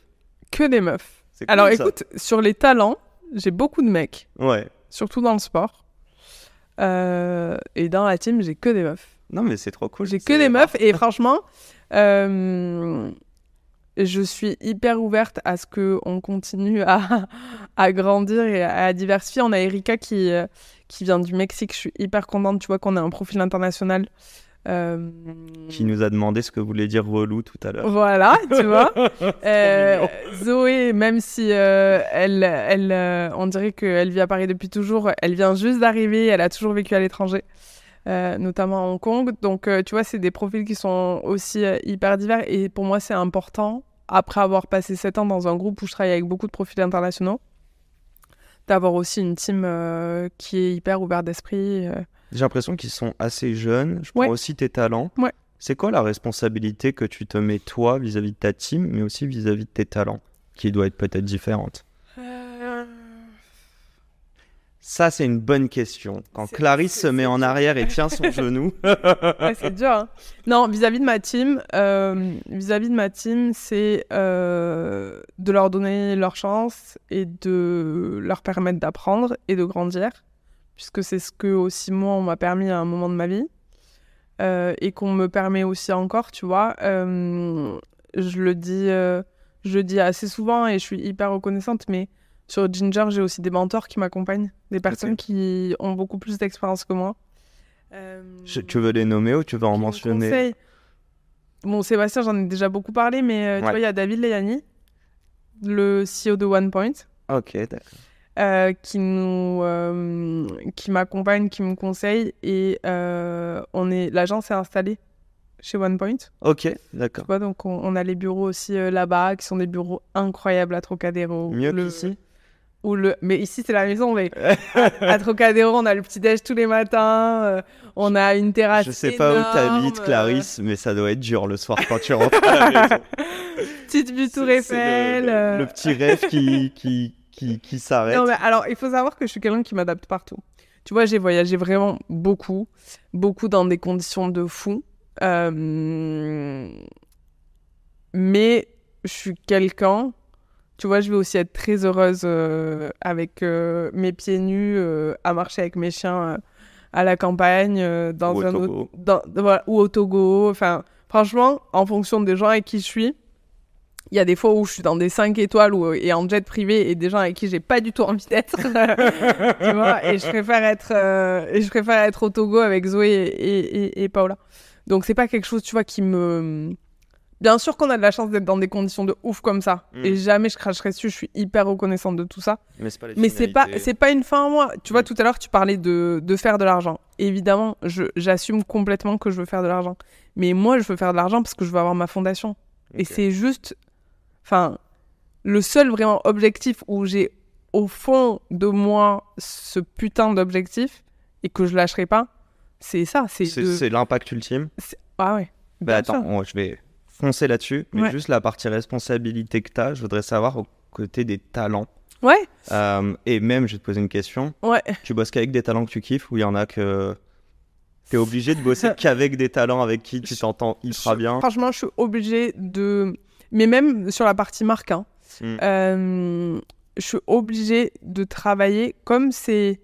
Que des meufs. C'est cool, alors ça. Écoute, sur les talents, j'ai beaucoup de mecs. Ouais. Surtout dans le sport. Et dans la team, j'ai que des meufs. Non, mais c'est trop cool. J'ai que des meufs et franchement, je suis hyper ouverte à ce qu'on continue à grandir et à diversifier. On a Erika qui vient du Mexique. Je suis hyper contente, tu vois, qu'on ait un profil international. Qui nous a demandé ce que voulait dire relou tout à l'heure. Voilà, tu vois. Zoé, même si on dirait qu'elle vit à Paris depuis toujours, elle vient juste d'arriver, elle a toujours vécu à l'étranger. Notamment à Hong Kong. Donc, tu vois, c'est des profils qui sont aussi hyper divers. Et pour moi, c'est important, après avoir passé 7 ans dans un groupe où je travaille avec beaucoup de profils internationaux, d'avoir aussi une team qui est hyper ouverte d'esprit. J'ai l'impression qu'ils sont assez jeunes. Je prends aussi tes talents. Ouais. C'est quoi la responsabilité que tu te mets, toi, vis-à-vis de ta team, mais aussi vis-à-vis de tes talents, qui doit être peut-être différente? Ça, c'est une bonne question. Quand Clarisse se met en arrière et tient son genou. Ouais, c'est dur, hein. Non, vis-à-vis de ma team, c'est de leur donner leur chance et de leur permettre d'apprendre et de grandir, puisque c'est ce que aussi moi, on m'a permis à un moment de ma vie et qu'on me permet aussi encore, tu vois. Je le dis assez souvent et je suis hyper reconnaissante, mais sur Ginger, j'ai aussi des mentors qui m'accompagnent, des personnes qui ont beaucoup plus d'expérience que moi. Tu veux les nommer ou tu veux en mentionner? Bon, Sébastien, j'en ai déjà beaucoup parlé, mais tu vois, il y a David Leyani, le CEO de OnePoint. Ok, d'accord. Qui m'accompagne, qui me conseille, et l'agence est installée chez OnePoint. Ok, d'accord. Tu vois, donc on a les bureaux aussi là-bas, qui sont des bureaux incroyables à Trocadéro. Mieux qu'ici. Mais ici, c'est la maison. Mais à Trocadéro, on a le petit-déj tous les matins. On a une terrasse. Je sais pas où t'habites, Clarisse, mais ça doit être dur le soir quand tu rentres à la maison. Petite vue Tour Eiffel. Le petit rêve qui s'arrête. Non, mais alors, il faut savoir que je suis quelqu'un qui m'adapte partout. Tu vois, j'ai voyagé vraiment beaucoup dans des conditions de fou. Mais je suis quelqu'un, tu vois, je vais aussi être très heureuse avec mes pieds nus à marcher avec mes chiens à la campagne ou au Togo. Enfin, franchement, en fonction des gens avec qui je suis, il y a des fois où je suis dans des 5 étoiles et en jet privé et des gens avec qui j'ai pas du tout envie d'être. Tu vois, et je préfère être au Togo avec Zoé et Paola. Donc c'est pas quelque chose, tu vois, qui me... Bien sûr qu'on a de la chance d'être dans des conditions de ouf comme ça. Et jamais je cracherai dessus, je suis hyper reconnaissante de tout ça. Mais c'est pas une fin en moi. Tu vois, tout à l'heure, tu parlais de faire de l'argent. Évidemment, j'assume complètement que je veux faire de l'argent. Mais moi, je veux faire de l'argent parce que je veux avoir ma fondation. Okay. Et c'est juste... Enfin, le seul vraiment objectif où j'ai au fond de moi ce putain d'objectif et que je lâcherai pas, c'est ça. C'est l'impact ultime. Ah ouais. Bah attends, je vais foncer là-dessus. Mais juste la partie responsabilité que tu as, je voudrais savoir aux côtés des talents. Ouais. Et même, je vais te poser une question. Ouais. Tu bosses qu'avec des talents que tu kiffes ou il y en a que... T'es obligé de bosser qu'avec des talents avec qui tu t'entends ultra bien? Franchement, je suis obligée de... Mais même sur la partie marque, hein, je suis obligée de travailler comme c'est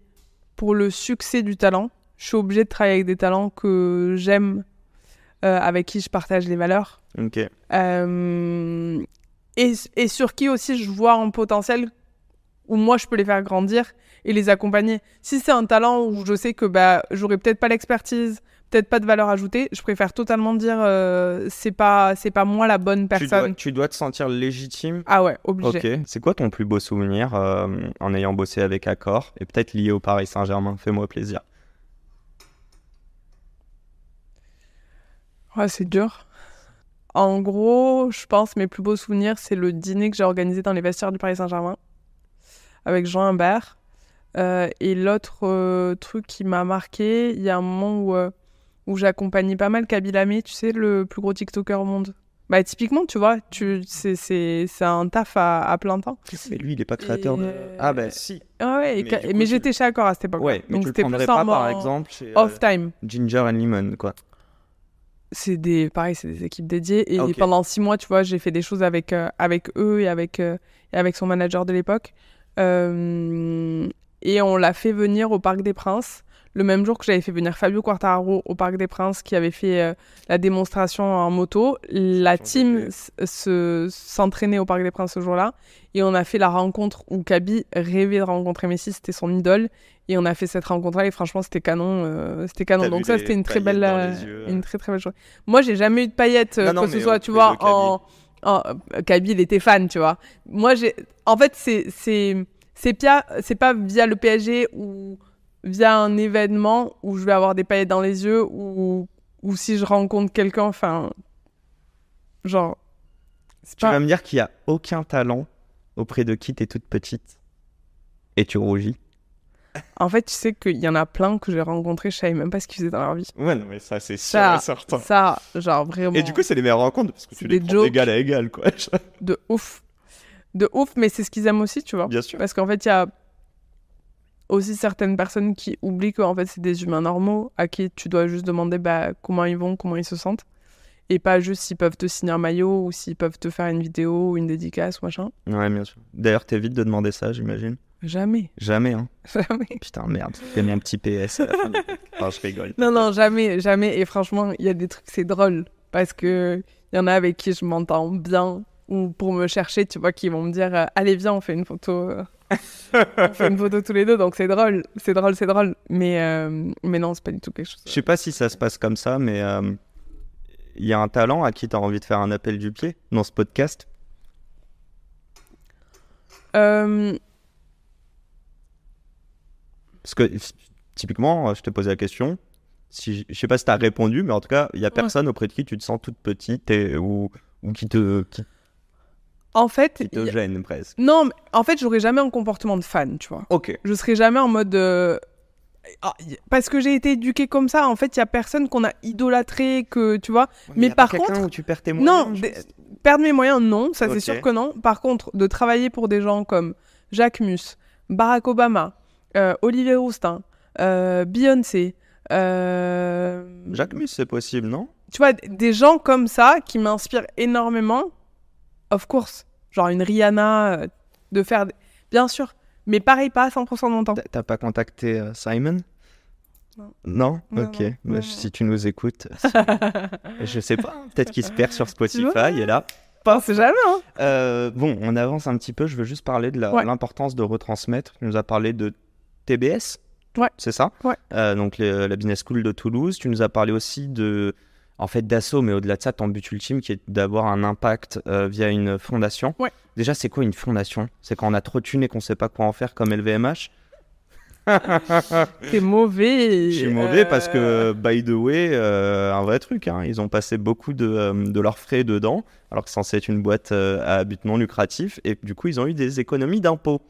pour le succès du talent. Je suis obligée de travailler avec des talents que j'aime, avec qui je partage les valeurs. Ok. Et sur qui aussi je vois un potentiel où moi je peux les faire grandir et les accompagner. Si c'est un talent où je sais que j'aurais peut-être pas l'expertise, peut-être pas de valeur ajoutée, je préfère totalement dire c'est pas moi la bonne personne. Tu dois te sentir légitime. Ah ouais, obligé. Ok. C'est quoi ton plus beau souvenir en ayant bossé avec Accor et peut-être lié au Paris Saint-Germain? Fais-moi plaisir. Ouais, c'est dur. En gros, je pense mes plus beaux souvenirs, c'est le dîner que j'ai organisé dans les vestiaires du Paris Saint-Germain avec Jean Humbert. Et l'autre truc qui m'a marqué, il y a un moment où j'accompagnais pas mal Kaby Lame, tu sais, le plus gros TikToker au monde. Bah, typiquement, tu vois, c'est un taf à plein temps. Mais lui, il est pas créateur de... Ah bah si. Ouais, mais j'étais chez Accor à cette époque. Ouais, mais donc tu le c'était prendrais plus pas, par exemple, chez off-time. Ginger and Lemon, quoi. C'est des équipes dédiées. Et Okay. pendant 6 mois, tu vois, j'ai fait des choses avec eux et avec son manager de l'époque. Et on l'a fait venir au Parc des Princes, le même jour que j'avais fait venir Fabio Quartararo au Parc des Princes, qui avait fait la démonstration en moto. La team s'entraînait au Parc des Princes ce jour-là. Et on a fait la rencontre où Kaby rêvait de rencontrer Messi, c'était son idole. Et on a fait cette rencontre-là et franchement, c'était canon. Donc ça, c'était une très belle journée. Moi, j'ai jamais eu de paillettes, que ce soit, tu vois, Kaby, il était fan, tu vois. Moi, en fait, c'est pas via le PSG ou via un événement où je vais avoir des paillettes dans les yeux ou si je rencontre quelqu'un, enfin, genre... Tu vas me dire qu'il n'y a aucun talent auprès de qui t'es toute petite et tu rougis. En fait, tu sais qu'il y en a plein que j'ai rencontrés, je savais même pas ce qu'ils faisaient dans leur vie. Ouais, non, mais ça, c'est sûr et certain. Ça, genre vraiment... Et du coup, c'est les meilleures rencontres parce que tu les prends d'égal à égal, quoi. De ouf, mais c'est ce qu'ils aiment aussi, tu vois. Bien sûr. Parce qu'en fait, il y a aussi certaines personnes qui oublient qu'en fait, c'est des humains normaux à qui tu dois juste demander comment ils vont, comment ils se sentent. Et pas juste s'ils peuvent te signer un maillot ou s'ils peuvent te faire une vidéo ou une dédicace ou machin. Ouais, bien sûr. D'ailleurs, t'évites de demander ça, j'imagine. Jamais, hein. Jamais. Putain, merde. T'as mis un petit PS à la fin. Oh, je rigole. Non, jamais. Et franchement, il y a des trucs, c'est drôle. Parce que il y en a avec qui je m'entends bien. Ou pour me chercher, tu vois, qui vont me dire allez, viens, on fait une photo. On fait une photo tous les deux. Donc c'est drôle. Mais non, c'est pas du tout quelque chose. Je sais pas si ça se passe comme ça, mais il y a un talent à qui t'as envie de faire un appel du pied dans ce podcast. Parce que, typiquement, je te posais la question, je sais pas si t'as répondu, mais en tout cas, il y a personne auprès de qui tu te sens toute petite ou qui te gêne presque. Non, mais en fait, j'aurais jamais un comportement de fan, tu vois. Ok. Je serais jamais en mode... parce que j'ai été éduquée comme ça, en fait, il y a personne qu'on a idolâtré, que, tu vois. Mais par contre... où tu perds tes moyens. Non, perdre mes moyens, non, ça c'est sûr que non. Par contre, de travailler pour des gens comme Jacques Mus, Barack Obama... Olivier Roustin, Beyoncé. Jacques Mus, c'est possible, non? Tu vois, des gens comme ça qui m'inspirent énormément, of course. Genre une Rihanna, de faire... Bien sûr, mais pareil, pas à 100% de mon temps. T'as pas contacté Simon? Non. Ok. Non. Si tu nous écoutes, je sais pas, peut-être qu'il se perd sur Spotify et là... On sait jamais, hein. Bon, on avance un petit peu, je veux juste parler de l'importance de retransmettre. Tu nous as parlé de TBS, c'est ça? Ouais. Donc la Business School de Toulouse. Tu nous as parlé aussi d'Asso, mais au-delà de ça, ton but ultime qui est d'avoir un impact via une fondation. Ouais. Déjà, c'est quoi une fondation? C'est quand on a trop de thunes et qu'on sait pas quoi en faire comme LVMH? T'es mauvais. Je suis mauvais parce que, by the way, un vrai truc, hein, ils ont passé beaucoup de leurs frais dedans, alors que c'est censé être une boîte à but non lucratif, et du coup, ils ont eu des économies d'impôts.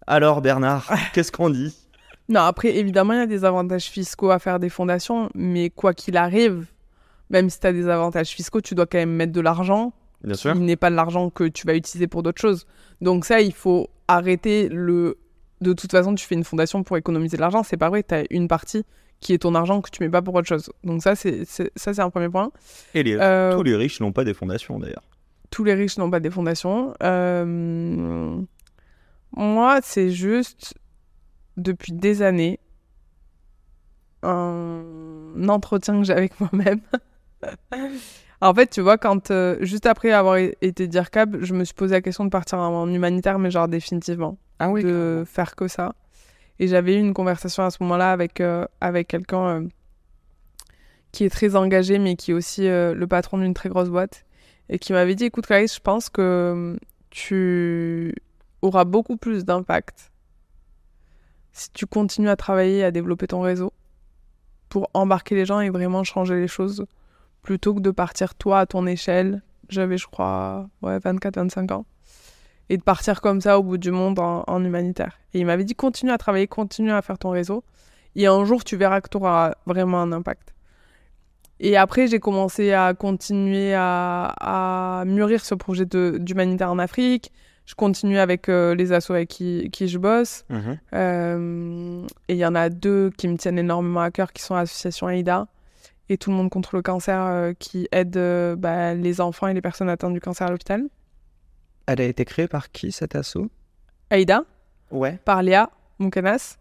Alors, Bernard, qu'est-ce qu'on dit? Non, après, évidemment, il y a des avantages fiscaux à faire des fondations, mais quoi qu'il arrive, même si tu as des avantages fiscaux, tu dois quand même mettre de l'argent. Bien sûr. Il n'est pas de l'argent que tu vas utiliser pour d'autres choses. Donc ça, il faut arrêter de toute façon, tu fais une fondation pour économiser de l'argent, c'est pas vrai, tu as une partie qui est ton argent que tu mets pas pour autre chose. Donc ça, c'est un premier point. Et tous les riches n'ont pas des fondations, d'ailleurs. Tous les riches n'ont pas des fondations. Moi, c'est juste, depuis des années, un entretien que j'ai avec moi-même. En fait, tu vois, quand juste après avoir été DIRCAB, je me suis posé la question de partir en humanitaire, mais genre définitivement. Ah oui, de faire que ça. Et j'avais eu une conversation à ce moment-là avec quelqu'un qui est très engagé, mais qui est aussi le patron d'une très grosse boîte, et qui m'avait dit, écoute Clarisse, je pense que tu auras beaucoup plus d'impact si tu continues à travailler, à développer ton réseau pour embarquer les gens et vraiment changer les choses, plutôt que de partir toi à ton échelle. J'avais, je crois, 24-25 ans. Et de partir comme ça au bout du monde en humanitaire. Et il m'avait dit, continue à travailler, continue à faire ton réseau. Et un jour, tu verras que tu auras vraiment un impact. Et après, j'ai commencé à continuer à mûrir ce projet d'humanitaire en Afrique. Je continue avec les assos avec qui je bosse. Et il y en a 2 qui me tiennent énormément à cœur, qui sont l'association AIDA et Tout le monde contre le cancer, qui aide les enfants et les personnes atteintes du cancer à l'hôpital. Elle a été créée par qui, cette asso? AIDA, Ouais. par Léa Moukanas.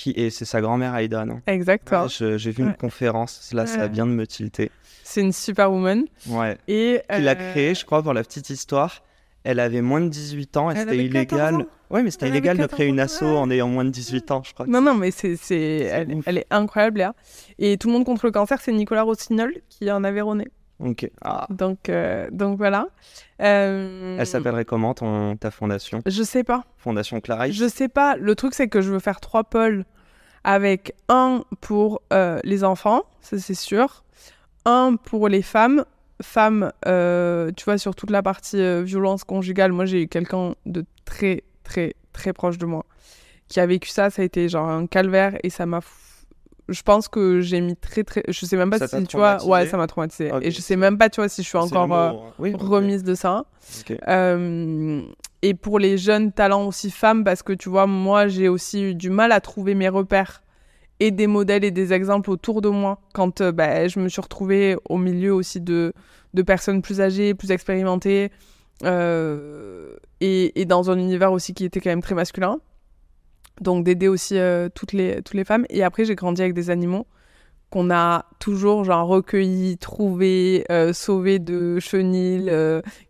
Et c'est sa grand-mère Aïda, non? Exactement. Ouais, j'ai vu une conférence, là, ça vient de me tilter. C'est une superwoman. Ouais. Et Qui l'a créée, je crois, pour la petite histoire. Elle avait moins de 18 ans et c'était illégal. Ouais, mais c'était illégal de créer une asso en ayant moins de 18 ans, je crois. Non, mais elle est incroyable, Léa. Et Tout le monde contre le cancer, c'est Nicolas Rossignol qui est un Aveyronais. Ok. Ah. Donc voilà. Elle s'appellerait comment, ta fondation? Je sais pas. Fondation Clarisse? Je sais pas. Le truc, c'est que je veux faire 3 pôles, avec un pour les enfants, ça c'est sûr. Un pour les femmes. Femmes, tu vois, sur toute la partie violence conjugale, moi j'ai eu quelqu'un de très, très, très proche de moi qui a vécu ça. Ça a été genre un calvaire et ça m'a... Je pense que j'ai mis très, très... Je sais même pas si, tu vois... Ouais, ça m'a traumatisée. Okay. Et je sais même pas, tu vois, si je suis encore remise de ça. Okay. Et pour les jeunes talents aussi femmes, parce que, tu vois, moi, j'ai aussi eu du mal à trouver mes repères et des modèles et des exemples autour de moi quand je me suis retrouvée au milieu aussi de personnes plus âgées, plus expérimentées, et dans un univers aussi qui était quand même très masculin. Donc d'aider aussi toutes les femmes. Et après, j'ai grandi avec des animaux qu'on a toujours genre recueillis, trouvés, sauvés de chenilles,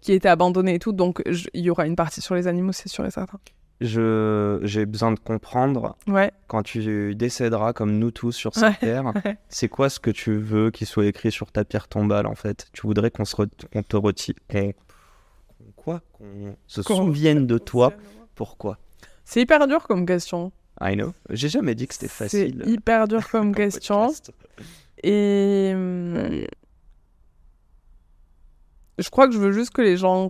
qui étaient abandonnés et tout. Donc il y aura une partie sur les animaux, c'est sûr et certain. J'ai besoin de comprendre, quand tu décéderas comme nous tous sur cette terre, c'est quoi ce que tu veux qu'il soit écrit sur ta pierre tombale, en fait? Tu voudrais qu'on te retire, qu'on se souvienne de toi. Pourquoi? C'est hyper dur comme question. I know. J'ai jamais dit que c'était facile. C'est hyper dur comme question. Et je crois que je veux juste que les gens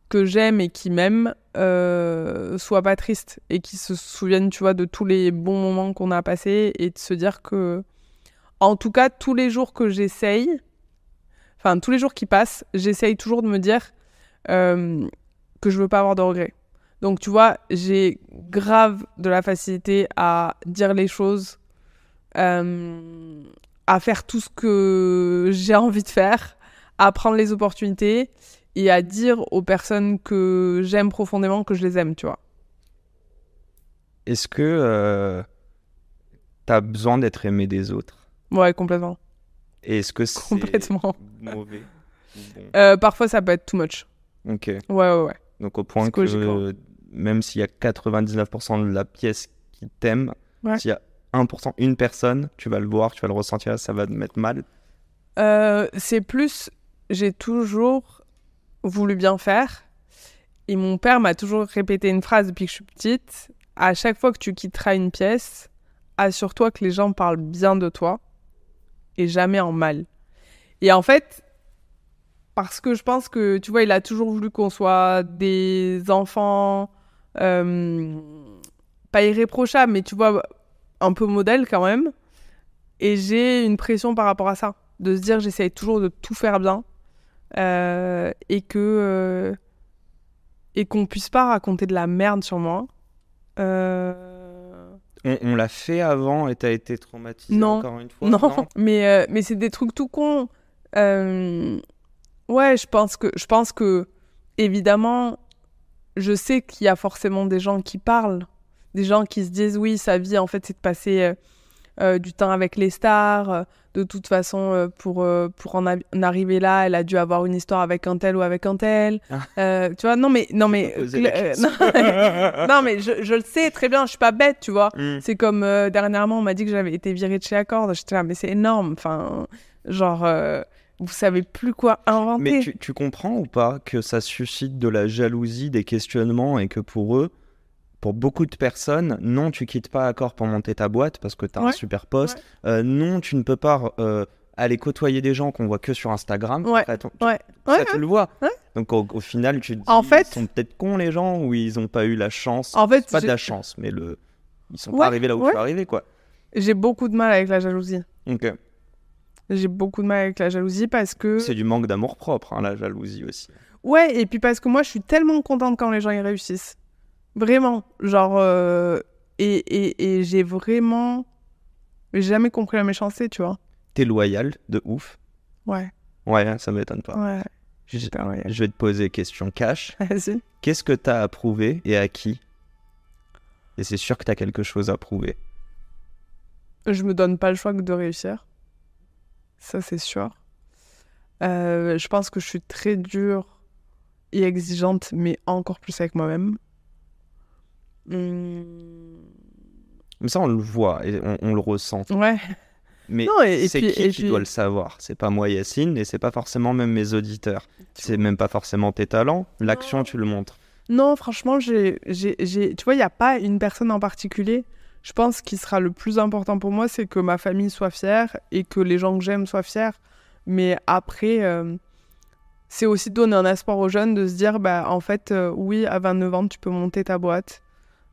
que j'aime et qui m'aiment soient pas tristes et qui se souviennent, tu vois, de tous les bons moments qu'on a passés, et de se dire que, en tout cas, tous les jours que j'essaye, enfin tous les jours qui passent, j'essaye toujours de me dire que je veux pas avoir de regrets. Donc tu vois, j'ai grave de la facilité à dire les choses, à faire tout ce que j'ai envie de faire, à prendre les opportunités et à dire aux personnes que j'aime profondément que je les aime, tu vois. Est-ce que t'as besoin d'être aimé des autres? Ouais, complètement. Et est-ce que c'est complètement mauvais bon. Parfois, ça peut être too much. Ok. Ouais. Donc au point que même s'il y a 99% de la pièce qui t'aime, s'il y a 1%, une personne, tu vas le voir, tu vas le ressentir, ça va te mettre mal. C'est plus... J'ai toujours voulu bien faire. Et mon père m'a toujours répété une phrase depuis que je suis petite. À chaque fois que tu quitteras une pièce, assure-toi que les gens parlent bien de toi et jamais en mal. Et en fait, parce que je pense que, tu vois, il a toujours voulu qu'on soit des enfants pas irréprochables, mais tu vois, un peu modèles quand même. Et j'ai une pression par rapport à ça, de se dire j'essaye toujours de tout faire bien, et qu'on puisse pas raconter de la merde sur moi. On l'a fait avant et t'as été traumatisée encore une fois? Non, mais c'est des trucs tout cons. Ouais, je pense que évidemment, je sais qu'il y a forcément des gens qui parlent, des gens qui se disent oui, sa vie en fait c'est de passer du temps avec les stars. De toute façon, pour en arriver là, elle a dû avoir une histoire avec un tel ou avec un tel. Tu vois, non mais non mais je le sais très bien, je suis pas bête, tu vois. C'est comme dernièrement, on m'a dit que j'avais été virée de chez Accor. J'étais là, mais c'est énorme. Enfin, genre, vous savez plus quoi inventer. Mais tu comprends ou pas que ça suscite de la jalousie, des questionnements, et que pour eux, pour beaucoup de personnes, non, tu quittes pas Accor pour monter ta boîte parce que tu as un super poste. Non, tu ne peux pas aller côtoyer des gens qu'on voit que sur Instagram. En fait, tu le vois. Donc au final, tu te dis, ils sont peut-être cons les gens, ou ils n'ont pas eu la chance. En fait, pas de la chance, mais ils sont pas arrivés là où je suis arrivé, quoi. J'ai beaucoup de mal avec la jalousie. Ok. J'ai beaucoup de mal avec la jalousie parce que... C'est du manque d'amour-propre, hein, la jalousie aussi. Ouais, et puis parce que moi, je suis tellement contente quand les gens y réussissent. Vraiment. Genre... Et j'ai vraiment... J'ai jamais compris la méchanceté, tu vois. T'es loyal de ouf. Ouais. Ouais, ça m'étonne pas. Ouais. Je vais te poser question cash. Vas-y. Qu'est-ce que t'as à prouver et à qui? Et c'est sûr que t'as quelque chose à prouver. Je me donne pas le choix que de réussir. Ça, c'est sûr. Je pense que je suis très dure et exigeante, mais encore plus avec moi-même. Mais ça, on le voit et on le ressent. Ouais. Mais non, qui doit le savoir? C'est pas moi, Yacine, et c'est pas forcément même mes auditeurs. C'est même pas forcément tes talents. L'action, tu le montres. Non, franchement, tu vois, il n'y a pas une personne en particulier. Je pense qu'il sera le plus important pour moi, c'est que ma famille soit fière et que les gens que j'aime soient fiers. Mais après, c'est aussi de donner un espoir aux jeunes de se dire, bah, en fait, oui, à 29 ans, tu peux monter ta boîte.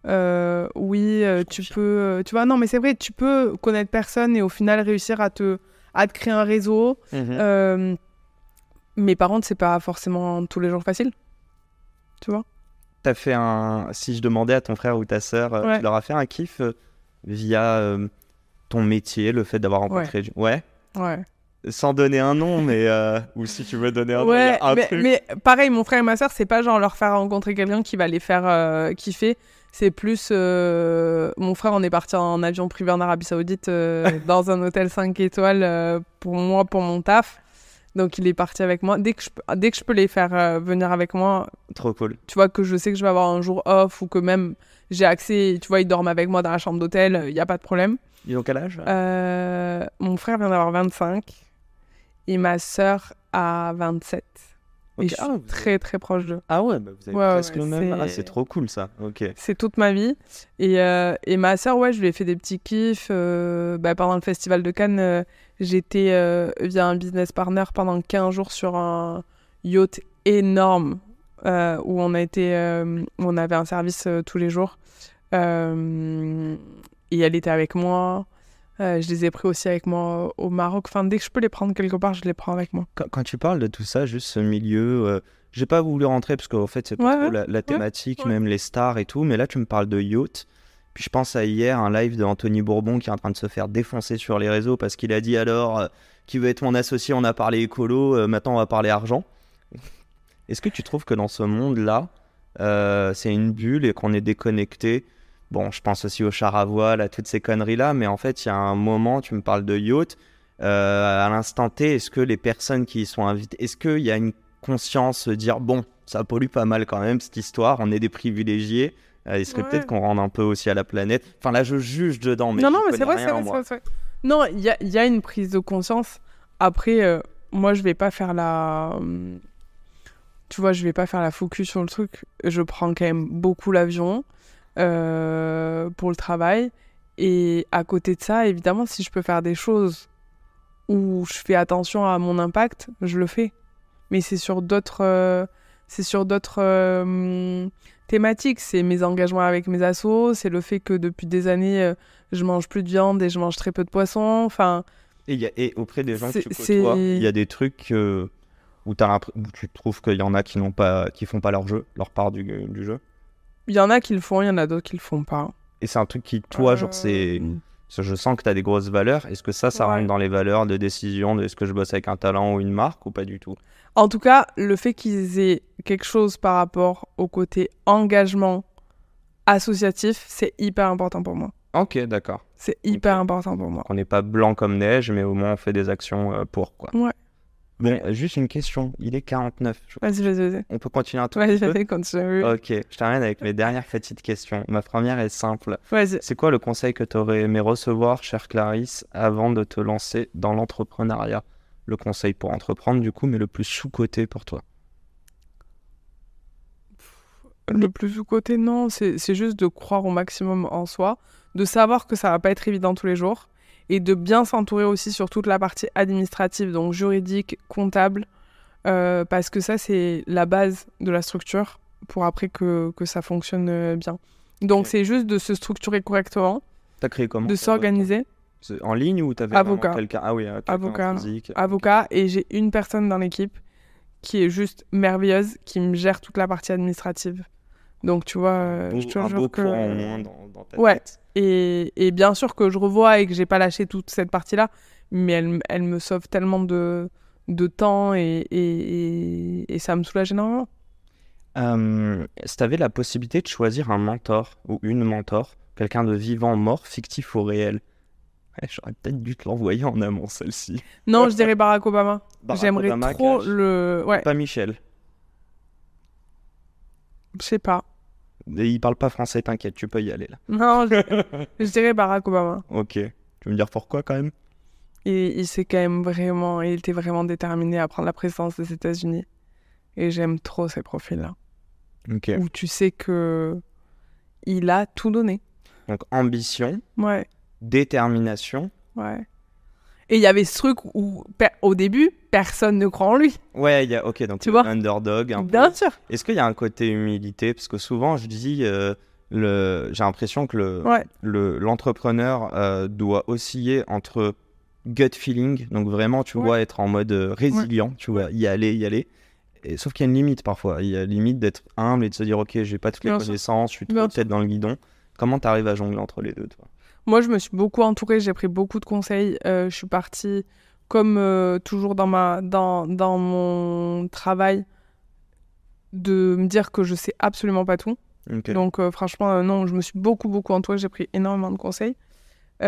Oui, tu peux... tu vois, non, mais c'est vrai, tu peux connaître personne et au final réussir à te créer un réseau. Mais par contre, c'est pas forcément tous les jours facile. Tu vois? T'as fait si je demandais à ton frère ou ta sœur, tu leur as fait un kiff via ton métier, le fait d'avoir rencontré... Ouais. Sans donner un nom, mais... ou si tu veux donner un nom, un truc. Mais pareil, mon frère et ma sœur, c'est pas genre leur faire rencontrer quelqu'un qui va les faire kiffer. C'est plus... mon frère, on est parti en avion privé en Arabie Saoudite dans un hôtel 5 étoiles pour moi, pour mon taf. Donc, il est parti avec moi. Dès que je peux les faire venir avec moi... Trop cool. Tu vois, que je sais que je vais avoir un jour off ou que même j'ai accès... Tu vois, ils dorment avec moi dans la chambre d'hôtel. Il n'y a pas de problème. Ils ont quel âge? Mon frère vient d'avoir 25 et ma sœur a 27. Okay. Et je suis très, très proche d'eux. Ah ouais, bah vous avez presque le même. Ah, c'est trop cool, ça. Ok. C'est toute ma vie. Et ma sœur, ouais, je lui ai fait des petits kiffs. Pendant le festival de Cannes, j'étais via un business partner pendant 15 jours sur un yacht énorme où on avait un service tous les jours. Et elle était avec moi. Je les ai pris aussi avec moi au Maroc. Enfin, dès que je peux les prendre quelque part, je les prends avec moi. Quand tu parles de tout ça, juste ce milieu, j'ai pas voulu rentrer parce qu'en fait, c'est pas trop la thématique, même les stars et tout. Mais là, tu me parles de yacht. Puis je pense à hier, un live de Anthony Bourbon qui est en train de se faire défoncer sur les réseaux parce qu'il a dit alors, qui veut être mon associé, on a parlé écolo, maintenant on va parler argent. Est-ce que tu trouves que dans ce monde-là, c'est une bulle et qu'on est déconnecté? Bon, je pense aussi au char à voile, à toutes ces conneries-là, mais en fait, il y a un moment, tu me parles de yacht, à l'instant T, est-ce que les personnes qui y sont invitées, est-ce qu'il y a une conscience de dire, bon, ça pollue pas mal quand même, cette histoire, on est des privilégiés, il serait peut-être qu'on rende un peu aussi à la planète. Enfin, là, je juge dedans, mais non, mais c'est vrai. Non, il y a une prise de conscience. Après, moi, je vais pas faire tu vois, je vais pas faire la focus sur le truc. Je prends quand même beaucoup l'avion. Pour le travail, et à côté de ça, évidemment, si je peux faire des choses où je fais attention à mon impact, je le fais, mais c'est sur d'autres thématiques. C'est mes engagements avec mes assos, c'est le fait que depuis des années je mange plus de viande et je mange très peu de poisson, enfin. Et auprès des gens que tu côtoies, il y a des trucs où tu trouves qu'il y en a qui font pas leur part du jeu. Il y en a qui le font, il y en a d'autres qui le font pas. Et c'est un truc qui, toi, genre, je sens que tu as des grosses valeurs. Est-ce que ça rentre dans les valeurs de décision de est-ce que je bosse avec un talent ou une marque ou pas du tout? En tout cas, le fait qu'ils aient quelque chose par rapport au côté engagement associatif, c'est hyper important pour moi. Ok, d'accord. C'est hyper important pour moi. On n'est pas blanc comme neige, mais au moins on fait des actions pour, quoi. Ouais. Bon, juste une question. Il est 49. Vas-y. On peut continuer un tout petit peu? Vas-y, continue. Ok, je termine avec mes dernières petites questions. Ma première est simple. Vas-y. C'est quoi le conseil que tu aurais aimé recevoir, chère Clarisse, avant de te lancer dans l'entrepreneuriat? Le conseil pour entreprendre, du coup, mais le plus sous-coté pour toi. Le plus sous-coté, non. C'est juste de croire au maximum en soi, de savoir que ça va pas être évident tous les jours, et de bien s'entourer aussi sur toute la partie administrative, donc juridique, comptable, parce que ça, c'est la base de la structure pour après que ça fonctionne bien. Donc, c'est juste de se structurer correctement. T'as créé comment? De s'organiser. C'est en ligne ou t'avais avocat. Quelqu'un? Ah oui, quelqu'un avocat. physique. Avocat, et j'ai une personne dans l'équipe qui est juste merveilleuse, qui me gère toute la partie administrative. Donc, tu vois, je te jure que... en moins dans ta ouais. tête. Et bien sûr que je revois et que j'ai pas lâché toute cette partie-là, mais elle me sauve tellement de temps et ça me soulage énormément. Si tu avais la possibilité de choisir un mentor ou une mentor, quelqu'un de vivant, mort, fictif ou réel, j'aurais peut-être dû te l'envoyer en amont, celle-ci. Non, je dirais Barack Obama. J'aimerais Obama, trop cash. le... Ouais. Pas Michel. Je sais pas. Et il parle pas français, t'inquiète, tu peux y aller là. Non, je dirais Barack Obama. Ok. Tu veux me dire pourquoi quand même? Il s'est quand même vraiment... Il était vraiment déterminé à prendre la présidence des États-Unis. Et j'aime trop ces profils-là. Ok. Où tu sais que il a tout donné. Donc ambition. Ouais. Détermination. Ouais. Et il y avait ce truc où, au début, personne ne croit en lui. Ouais, il y a... Ok, donc tu vois, underdog. Bien sûr. Est-ce qu'il y a un côté humilité? Parce que souvent, je dis... j'ai l'impression que l'entrepreneur doit osciller entre gut feeling, donc vraiment, tu vois, être en mode résilient, tu vois, y aller. Et, sauf qu'il y a une limite parfois. Il y a une limite d'être humble et de se dire, ok, j'ai pas toutes les connaissances, je suis trop tête dans le guidon. Comment tu arrives à jongler entre les deux, toi? Moi, je me suis beaucoup entourée, j'ai pris beaucoup de conseils. Je suis partie, comme toujours dans mon travail, de me dire que je sais absolument pas tout. Okay. Donc, franchement, non, je me suis beaucoup entourée, j'ai pris énormément de conseils. T'as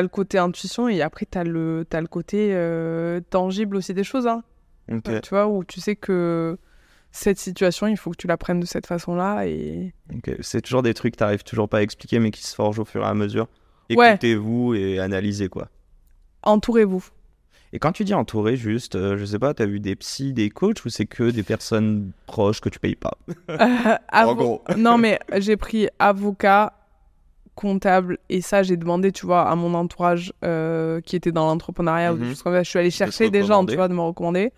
le côté intuition et après, t'as le côté tangible aussi des choses. Hein. Okay. Tu vois, où tu sais que cette situation, il faut que tu la prennes de cette façon-là. Et... Okay. C'est toujours des trucs que t'arrives toujours pas à expliquer, mais qui se forgent au fur et à mesure. Écoutez-vous et analysez, quoi. Entourez-vous. Et quand tu dis entouré, juste, je sais pas, t'as vu des psys, des coachs, ou c'est que des personnes proches que tu payes pas? En gros. Non, mais j'ai pris avocat, comptable, et ça, j'ai demandé, tu vois, à mon entourage qui était dans l'entrepreneuriat ou des choses comme ça. Je suis allée chercher des gens, tu vois, de me recommander.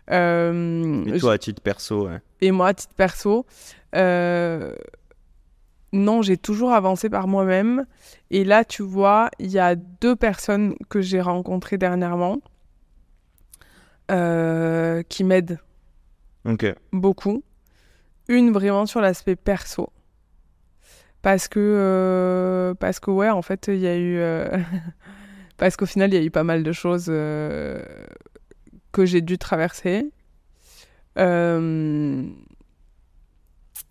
Et toi, à titre perso, ouais. Et moi, à titre perso, non, j'ai toujours avancé par moi-même. Et là, tu vois, il y a 2 personnes que j'ai rencontrées dernièrement qui m'aident beaucoup. Une vraiment sur l'aspect perso. Parce que ouais, en fait, il y a eu... parce qu'au final, il y a eu pas mal de choses que j'ai dû traverser.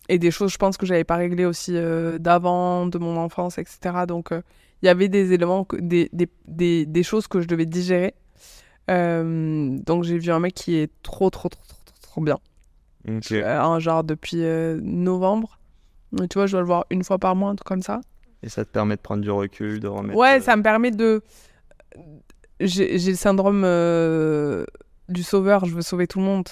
Et des choses, je pense, que j'avais pas réglées aussi d'avant, de mon enfance, etc. Donc, il y avait des éléments, des choses que je devais digérer. Donc, j'ai vu un mec qui est trop bien. Genre depuis novembre. Tu vois, je dois le voir une fois par mois, un truc comme ça. Et ça te permet de prendre du recul, de remettre... Ouais, ça me permet de... J'ai le syndrome du sauveur, je veux sauver tout le monde.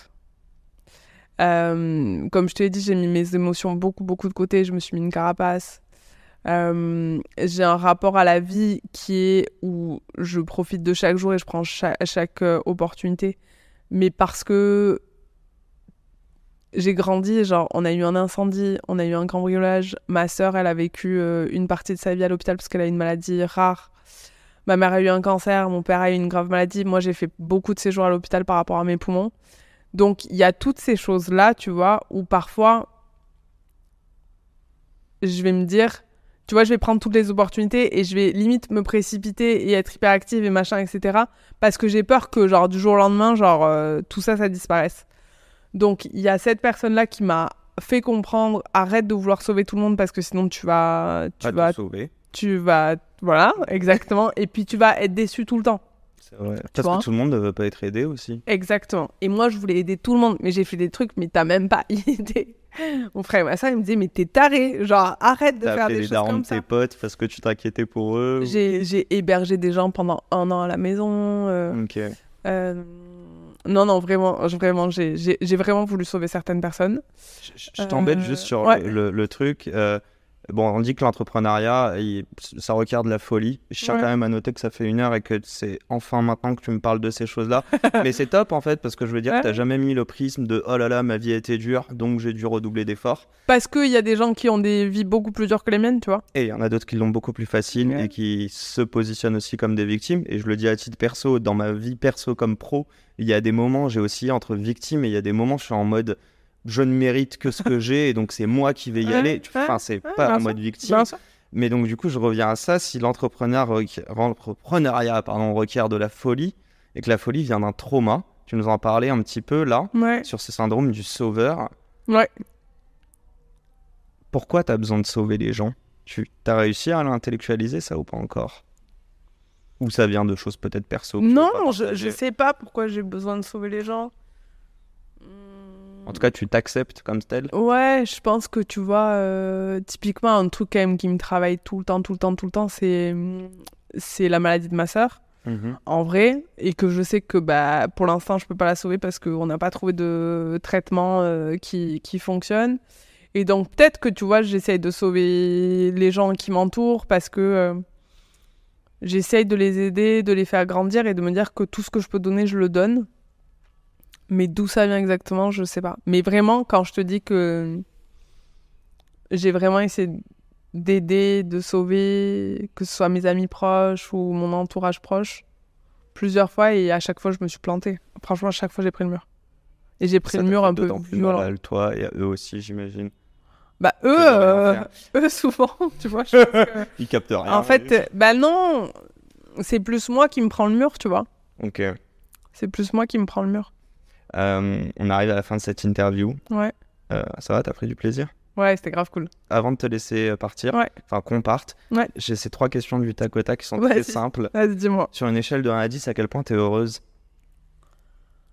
Comme je te l'ai dit, j'ai mis mes émotions beaucoup de côté, je me suis mis une carapace. J'ai un rapport à la vie qui est où je profite de chaque jour et je prends chaque opportunité. Mais parce que j'ai grandi, genre on a eu un incendie, on a eu un cambriolage. Ma sœur, elle a vécu une partie de sa vie à l'hôpital parce qu'elle a une maladie rare. Ma mère a eu un cancer, mon père a eu une grave maladie. Moi, j'ai fait beaucoup de séjours à l'hôpital par rapport à mes poumons. Donc, il y a toutes ces choses-là, tu vois, où parfois, je vais me dire, tu vois, je vais prendre toutes les opportunités et je vais limite me précipiter et être hyperactive et machin, etc. Parce que j'ai peur que, genre, du jour au lendemain, genre, tout ça disparaisse. Donc, il y a cette personne-là qui m'a fais comprendre, arrête de vouloir sauver tout le monde parce que sinon tu vas sauver. Voilà, exactement. Et puis tu vas être déçu tout le temps. C'est vrai. Parce que tout le monde ne veut pas être aidé aussi. Exactement. Et moi, je voulais aider tout le monde, mais j'ai fait des trucs, mais t'as même pas idée. Mon frère et ma soeur, ils me disaient, mais t'es taré, genre arrête de faire des choses comme ça. T'as appelé les darons de tes potes parce que tu t'inquiétais pour eux. J'ai hébergé des gens pendant 1 an à la maison. Ok. Non, vraiment, j'ai vraiment voulu sauver certaines personnes. Je t'embête juste sur le truc. Bon, on dit que l'entrepreneuriat, ça requiert de la folie. Je tiens quand même à noter que ça fait 1 heure et que c'est enfin maintenant que tu me parles de ces choses-là. Mais c'est top en fait, parce que je veux dire que t'as jamais mis le prisme de « oh là là, ma vie a été dure, donc j'ai dû redoubler d'efforts ». Parce qu'il y a des gens qui ont des vies beaucoup plus dures que les miennes, tu vois. Et il y en a d'autres qui l'ont beaucoup plus facile et qui se positionnent aussi comme des victimes. Et je le dis à titre perso, dans ma vie perso comme pro, il y a des moments, j'ai aussi entre victimes et il y a des moments, je suis en mode... je ne mérite que ce que j'ai et donc c'est moi qui vais y aller. Enfin, c'est pas en mode victime. Mais donc, du coup, je reviens à ça. Si l'entrepreneuriat requiert de la folie et que la folie vient d'un trauma, tu nous en parlais un petit peu là, sur ce syndrome du sauveur. Ouais. Pourquoi tu as besoin de sauver les gens ? Tu as réussi à l'intellectualiser, ça, ou pas encore ? Ou ça vient de choses peut-être perso ? Non, je sais pas pourquoi j'ai besoin de sauver les gens. En tout cas, tu t'acceptes comme tel ? Ouais, je pense que tu vois, typiquement, un truc quand même qui me travaille tout le temps, c'est la maladie de ma sœur, en vrai, et que je sais que pour l'instant, je peux pas la sauver parce qu'on n'a pas trouvé de traitement qui fonctionne. Et donc, peut-être que, tu vois, j'essaye de sauver les gens qui m'entourent parce que j'essaye de les aider, de les faire grandir et de me dire que tout ce que je peux donner, je le donne. Mais d'où ça vient exactement, je sais pas. Mais vraiment, quand je te dis que j'ai vraiment essayé d'aider, de sauver, que ce soit mes amis proches ou mon entourage proche, plusieurs fois, et à chaque fois, je me suis plantée. Franchement, à chaque fois, j'ai pris le mur. Et j'ai pris le mur un peu violent. Mal, toi et à eux aussi, j'imagine. Eux souvent, tu vois. Je pense que... Ils captent rien. En fait, non, c'est plus moi qui me prends le mur, tu vois. Ok. C'est plus moi qui me prends le mur. On arrive à la fin de cette interview. Ouais. Ça va, t'as pris du plaisir ? Ouais, c'était grave cool. Avant de te laisser partir, enfin qu'on parte, j'ai ces 3 questions du tac au tac qui sont très simples. Vas-y, dis-moi. Sur une échelle de 1 à 10, à quel point t'es heureuse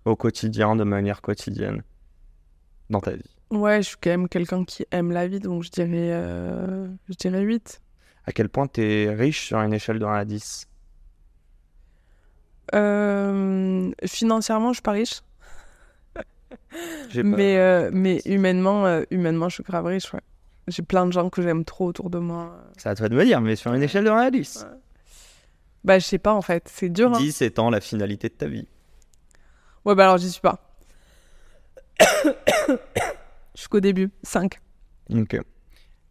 au quotidien, de manière quotidienne, dans ta vie ? Ouais, je suis quand même quelqu'un qui aime la vie, donc je dirais 8. À quel point t'es riche sur une échelle de 1 à 10 ? Financièrement, je suis pas riche. Mais humainement, je suis grave riche, ouais. J'ai plein de gens que j'aime trop autour de moi. C'est à toi de me dire, mais sur une échelle de 1 à 10 ? Je sais pas, en fait. C'est dur. 10 étant la finalité de ta vie. Ouais, alors j'y suis pas. Jusqu'au début, 5. Ok.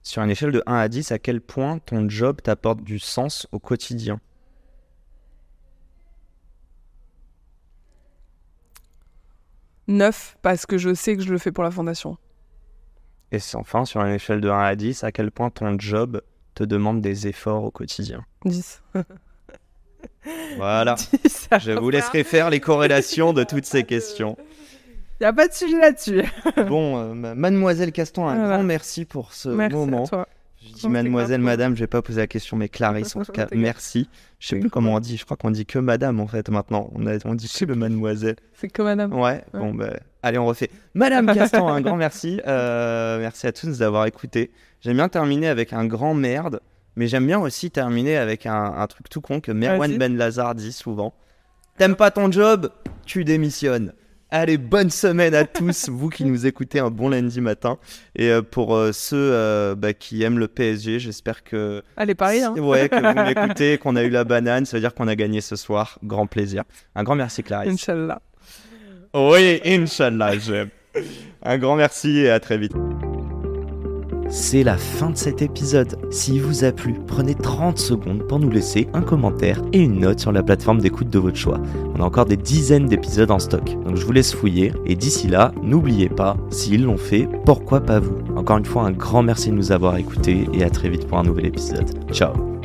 Sur une échelle de 1 à 10, à quel point ton job t'apporte du sens au quotidien ? 9, parce que je sais que je le fais pour la fondation. Et enfin, sur une échelle de 1 à 10, à quel point ton job te demande des efforts au quotidien ? 10. Voilà. 10, je vous laisserai faire les corrélations de toutes ces questions. Il n'y a pas de sujet là-dessus. Bon, mademoiselle Caston, grand merci pour ce moment. Merci à toi. Je dis mademoiselle, madame, je vais pas poser la question, mais Clarisse, en tout cas, merci. Je sais plus comment on dit, je crois qu'on dit que madame en fait maintenant. On dit que mademoiselle. C'est que madame. Ouais. Bon, allez, on refait. Madame Caston, un grand merci. Merci à tous d'avoir écouté. J'aime bien terminer avec un grand merde, mais j'aime bien aussi terminer avec un truc tout con que Merwan Ben Lazar dit souvent. T'aimes pas ton job, tu démissionnes. Allez, bonne semaine à tous, vous qui nous écoutez, un bon lundi matin. Et pour ceux qui aiment le PSG, j'espère que... Allez, Paris, hein. Ouais, que vous m'écoutez, qu'on a eu la banane, ça veut dire qu'on a gagné ce soir. Grand plaisir. Un grand merci, Clarisse. Inch'Allah. Oui, Inch'Allah, j'aime. Un grand merci et à très vite. C'est la fin de cet épisode. S'il vous a plu, prenez 30 secondes pour nous laisser un commentaire et une note sur la plateforme d'écoute de votre choix. On a encore des dizaines d'épisodes en stock, donc je vous laisse fouiller. Et d'ici là, n'oubliez pas, s'ils l'ont fait, pourquoi pas vous ? Encore une fois, un grand merci de nous avoir écoutés et à très vite pour un nouvel épisode. Ciao.